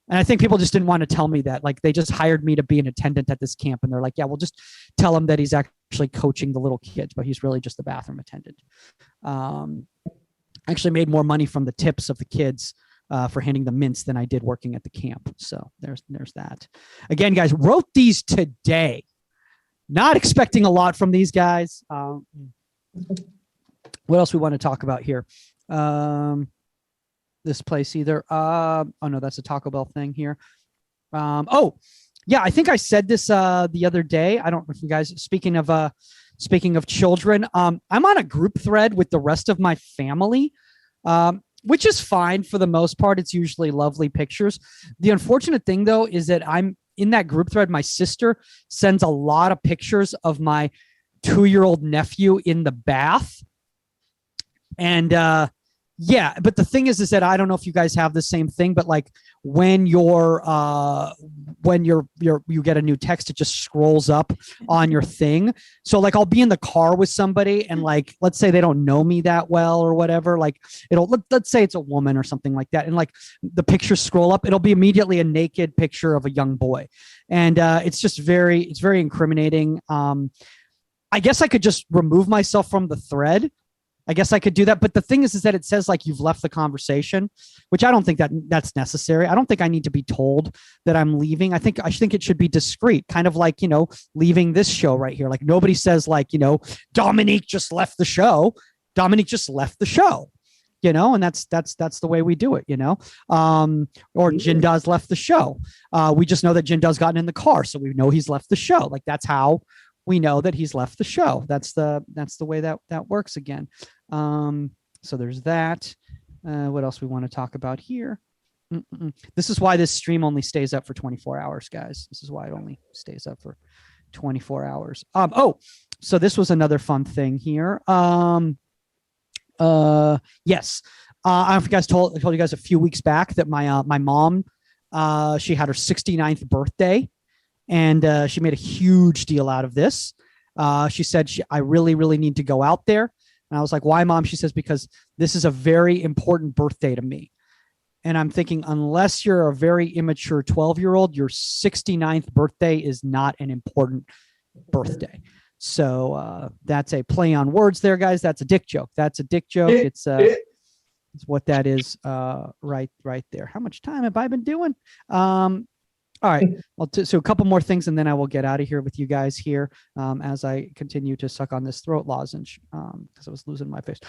And I think people just didn't want to tell me that. Like they just hired me to be an attendant at this camp. And they're like, yeah, we'll just tell him that he's actually coaching the little kids, but he's really just the bathroom attendant. Actually made more money from the tips of the kids for handing them mints than I did working at the camp. So there's that. Again, guys, wrote these today. Not expecting a lot from these guys. What else we want to talk about here? This place either. Oh no, that's a Taco Bell thing here. Oh yeah, I think I said this the other day. I don't know if you guys, speaking of children, I'm on a group thread with the rest of my family, which is fine for the most part. It's usually lovely pictures. The unfortunate thing though is that I'm in that group thread. My sister sends a lot of pictures of my 2-year-old nephew in the bath. And yeah, but the thing is that I don't know if you guys have the same thing, but like when you get a new text, it just scrolls up on your thing. So like I'll be in the car with somebody and like, let's say they don't know me that well or whatever, like let's say it's a woman or something like that. And like the pictures scroll up, it'll be immediately a naked picture of a young boy. And it's very incriminating. I guess I could just remove myself from the thread. I guess I could do that. But the thing is that it says like you've left the conversation, which I don't think that's necessary. I don't think I need to be told that I'm leaving. I think it should be discreet, kind of like, leaving this show right here. Like nobody says like, Dominique just left the show. Dominique just left the show, and that's the way we do it, or Jinda's left the show. We just know that Jinda's gotten in the car. So we know he's left the show. Like that's how we know that he's left the show. That's the way that works again. So there's that. What else we want to talk about here? This is why this stream only stays up for 24 hours, guys. This is why it only stays up for 24 hours. So this was another fun thing here. Yes. I told you guys a few weeks back that my mom, she had her 69th birthday. And she made a huge deal out of this. She said, I really, really need to go out there. And I was like, why, Mom? She says, because this is a very important birthday to me. And I'm thinking, unless you're a very immature 12-year-old, your 69th birthday is not an important birthday. So that's a play on words there, guys. That's a dick joke. That's a dick joke. It's what that is right there. How much time have I been doing? All right. Well, so a couple more things, and then I will get out of here with you guys here as I continue to suck on this throat lozenge because I was losing my face.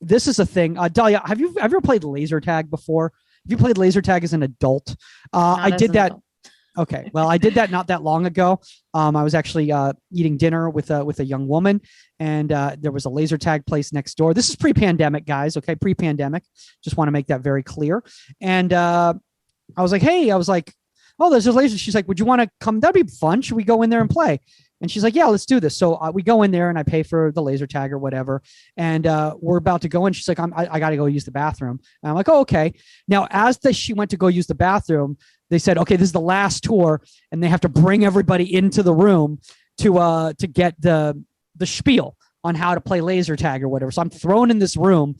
This is a thing. Dahlia, have you ever played laser tag before? Have you played laser tag as an adult? I did that. Okay. Well, I did that not that long ago. I was actually eating dinner with a young woman, and there was a laser tag place next door. This is pre-pandemic, guys. Okay. Pre-pandemic. Just want to make that very clear. And I was like, hey, oh, there's a laser. She's like, would you want to come? That'd be fun. Should we go in there and play? And she's like, yeah, let's do this. So we go in there and I pay for the laser tag or whatever. And we're about to go in. She's like, I got to go use the bathroom. And I'm like, oh, okay. Now, she went to go use the bathroom, they said, okay, this is the last tour. And they have to bring everybody into the room to get the spiel on how to play laser tag or whatever. So I'm thrown in this room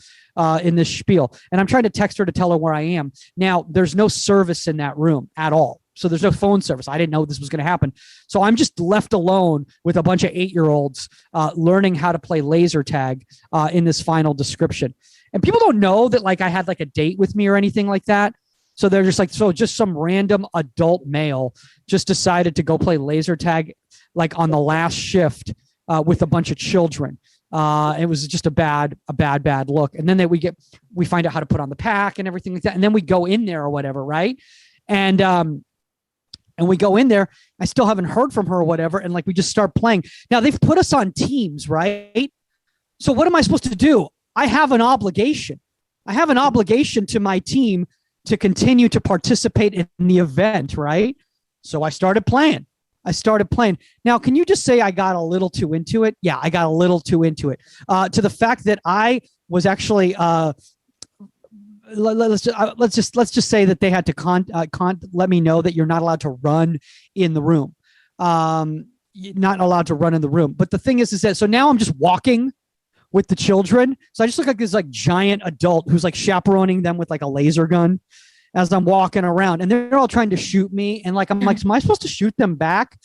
in this spiel, and I'm trying to text her to tell her where I am. Now, there's no service in that room at all. So there's no phone service. I didn't know this was going to happen. So I'm just left alone with a bunch of 8-year-olds learning how to play laser tag in this final description. And people don't know that like I had like a date with me or anything like that. So they're just like, so just some random adult male just decided to go play laser tag like on the last shift with a bunch of children. It was just a bad look. And then we find out how to put on the pack and everything like that. And then we go in there or whatever. Right. And we go in there. I still haven't heard from her or whatever. And like, we just start playing. Now they've put us on teams, right? So what am I supposed to do? I have an obligation. To my team to continue to participate in the event. Right. So I started playing. Now, can you just say I got a little too into it? Yeah, I got a little too into it to the fact that I was actually let's just say that they had to let me know that you're not allowed to run in the room. Not allowed to run in the room. But the thing is that so now I'm just walking with the children. So I just look like this like giant adult who's like chaperoning them with like a laser gun as I'm walking around, and they're all trying to shoot me. And like, I'm like, am I supposed to shoot them back?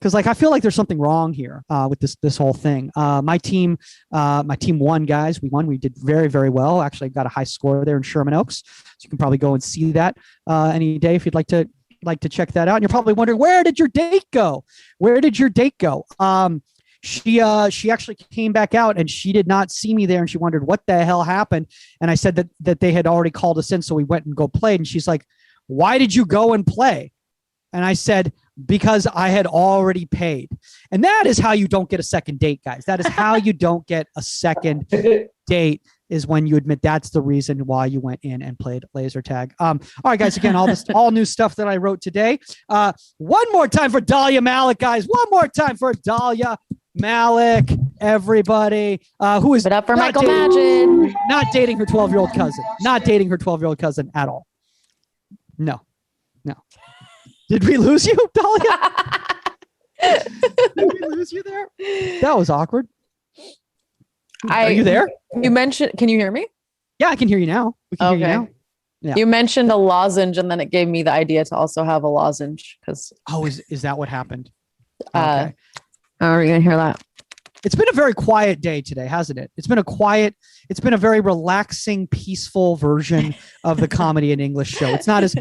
Cause like, I feel like there's something wrong here with this whole thing. My team won, guys. We won. We did very, very well. Actually got a high score there in Sherman Oaks. So you can probably go and see that any day if you'd like to check that out. And you're probably wondering, where did your date go? She actually came back out and she did not see me there, and she wondered what the hell happened. And I said that they had already called us in, so we went and go played. And she's like, why did you go and play? And I said, because I had already paid. And that is how you don't get a second date, guys. That is how you don't get a second date, is when you admit that's the reason why you went in and played laser tag. All right, guys, again, all new stuff that I wrote today. One more time for Dahlia Malik, guys. One more time for Dahlia Malik, everybody, who is up for Michael Magid. Not dating her 12-year-old cousin at all. No. Did we lose you, Dahlia? Did we lose you there? That was awkward. Are you there? You mentioned, can you hear me? Yeah, I can hear you now. We can hear you now. Yeah. You mentioned a lozenge, and then it gave me the idea to also have a lozenge. Because is that what happened? Okay. are we gonna hear that? It's been a very quiet day today, hasn't it? It's been a very relaxing, peaceful version of the Comedy in English show. It's not as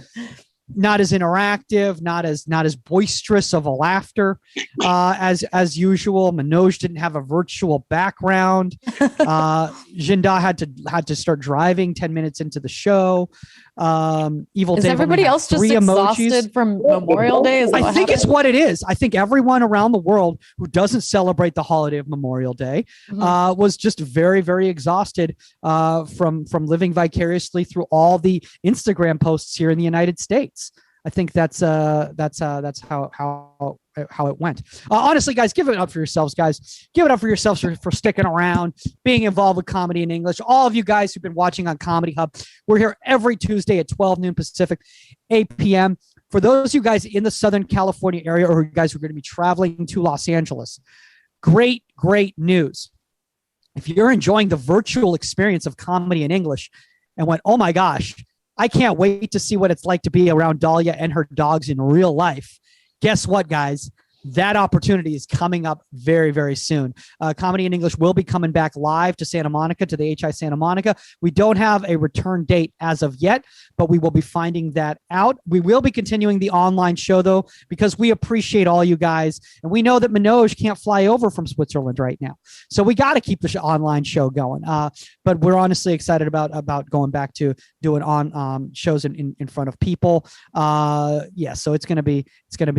interactive, not as boisterous of a laughter as usual. Manoj didn't have a virtual background. Jinda had to start driving 10 minutes into the show. Evil Is Dave everybody else just exhausted from Memorial Day? Is that I what think it's happened? what it is. I think everyone around the world who doesn't celebrate the holiday of Memorial Day was just very, very exhausted from living vicariously through all the Instagram posts here in the United States. I think that's how it went. Honestly, guys, give it up for yourselves, guys. Give it up for yourselves for sticking around, being involved with Comedy in English. All of you guys who've been watching on Comedy Hub, we're here every Tuesday at 12 noon Pacific, 8 p.m. For those of you guys in the Southern California area or you guys who are going to be traveling to Los Angeles, great news. If you're enjoying the virtual experience of Comedy in English and went, oh my gosh, I can't wait to see what it's like to be around Dahlia and her dogs in real life. Guess what, guys? That opportunity is coming up very, very soon. Comedy in English will be coming back live to Santa Monica, to the HI Santa Monica. We don't have a return date as of yet, but we will be finding that out. We will be continuing the online show, though, because we appreciate all you guys. And we know that Manoj can't fly over from Switzerland right now. So we got to keep the online show going. But we're honestly excited about going back to doing on shows in front of people. So it's going to be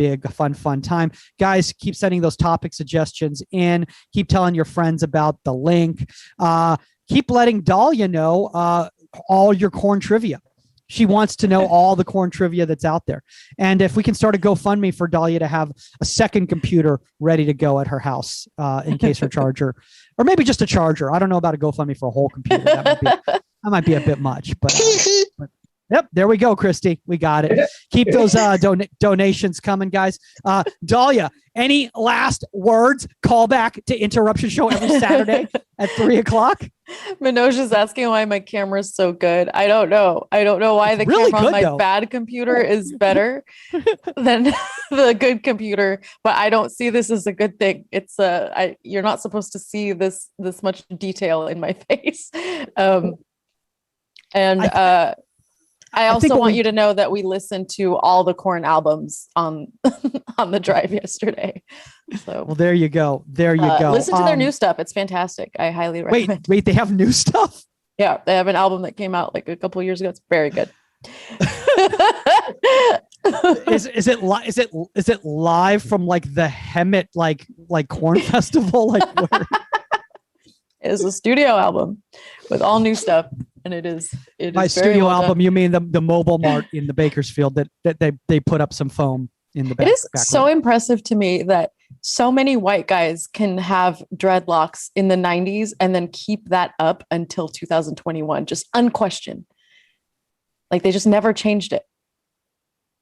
a fun time. Guys, keep sending those topic suggestions in. Keep telling your friends about the link. Keep letting Dahlia know all your corn trivia. She wants to know all the corn trivia that's out there. And if we can start a GoFundMe for Dahlia to have a second computer ready to go at her house in case her charger, or maybe just a charger. I don't know about a GoFundMe for a whole computer. That might be a bit much, but yep, there we go, Christy. We got it. Keep those donations coming, guys. Dahlia, any last words? Call back to Interruption Show every Saturday at 3:00. Manoj is asking why my camera is so good. I don't know. I don't know why the really camera on my though. bad computer is better than the good computer, but I don't see this as a good thing. It's you're not supposed to see this much detail in my face. I also want you to know that we listened to all the Korn albums on the drive yesterday. So well, there you go. There you go. Listen to their new stuff. It's fantastic. I highly recommend. Wait, they have new stuff? Yeah, they have an album that came out like a couple of years ago. It's very good. Is it live from like the Hemet like Corn Festival? Like where? It's a studio album with all new stuff. And it is by very studio well album, done. you mean the mobile mart in the Bakersfield that they put up some foam in the back. It is so impressive to me that so many white guys can have dreadlocks in the 90s and then keep that up until 2021, just unquestioned. Like they just never changed it.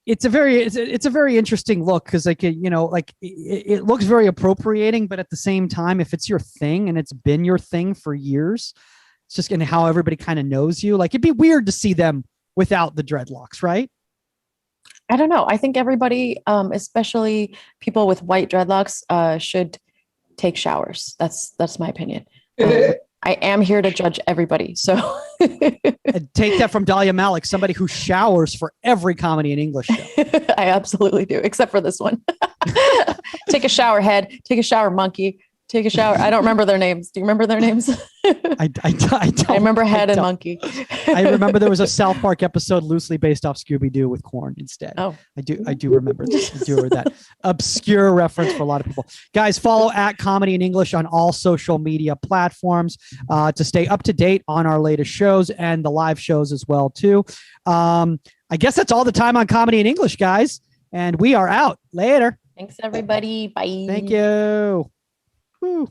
It's a very interesting look because it looks very appropriating, but at the same time, if it's your thing and it's been your thing for years, it's just gonna how everybody kind of knows you. Like it'd be weird to see them without the dreadlocks, right? I don't know. I think everybody, especially people with white dreadlocks, should take showers. That's my opinion. I am here to judge everybody. So And take that from Dahlia Malik, somebody who showers for every Comedy in English show. I absolutely do, except for this one. Take a shower, head. Take a shower, monkey. Take a shower. I don't remember their names. Do you remember their names? I don't. I remember head and monkey. I remember there was a South Park episode loosely based off Scooby-Doo with Korn instead. Oh, I do remember that. I do remember that obscure reference for a lot of people. Guys, follow at Comedy in English on all social media platforms to stay up to date on our latest shows and the live shows as well too. I guess that's all the time on Comedy in English, guys, and we are out. Later. Thanks, everybody. Bye. Thank you. Woo.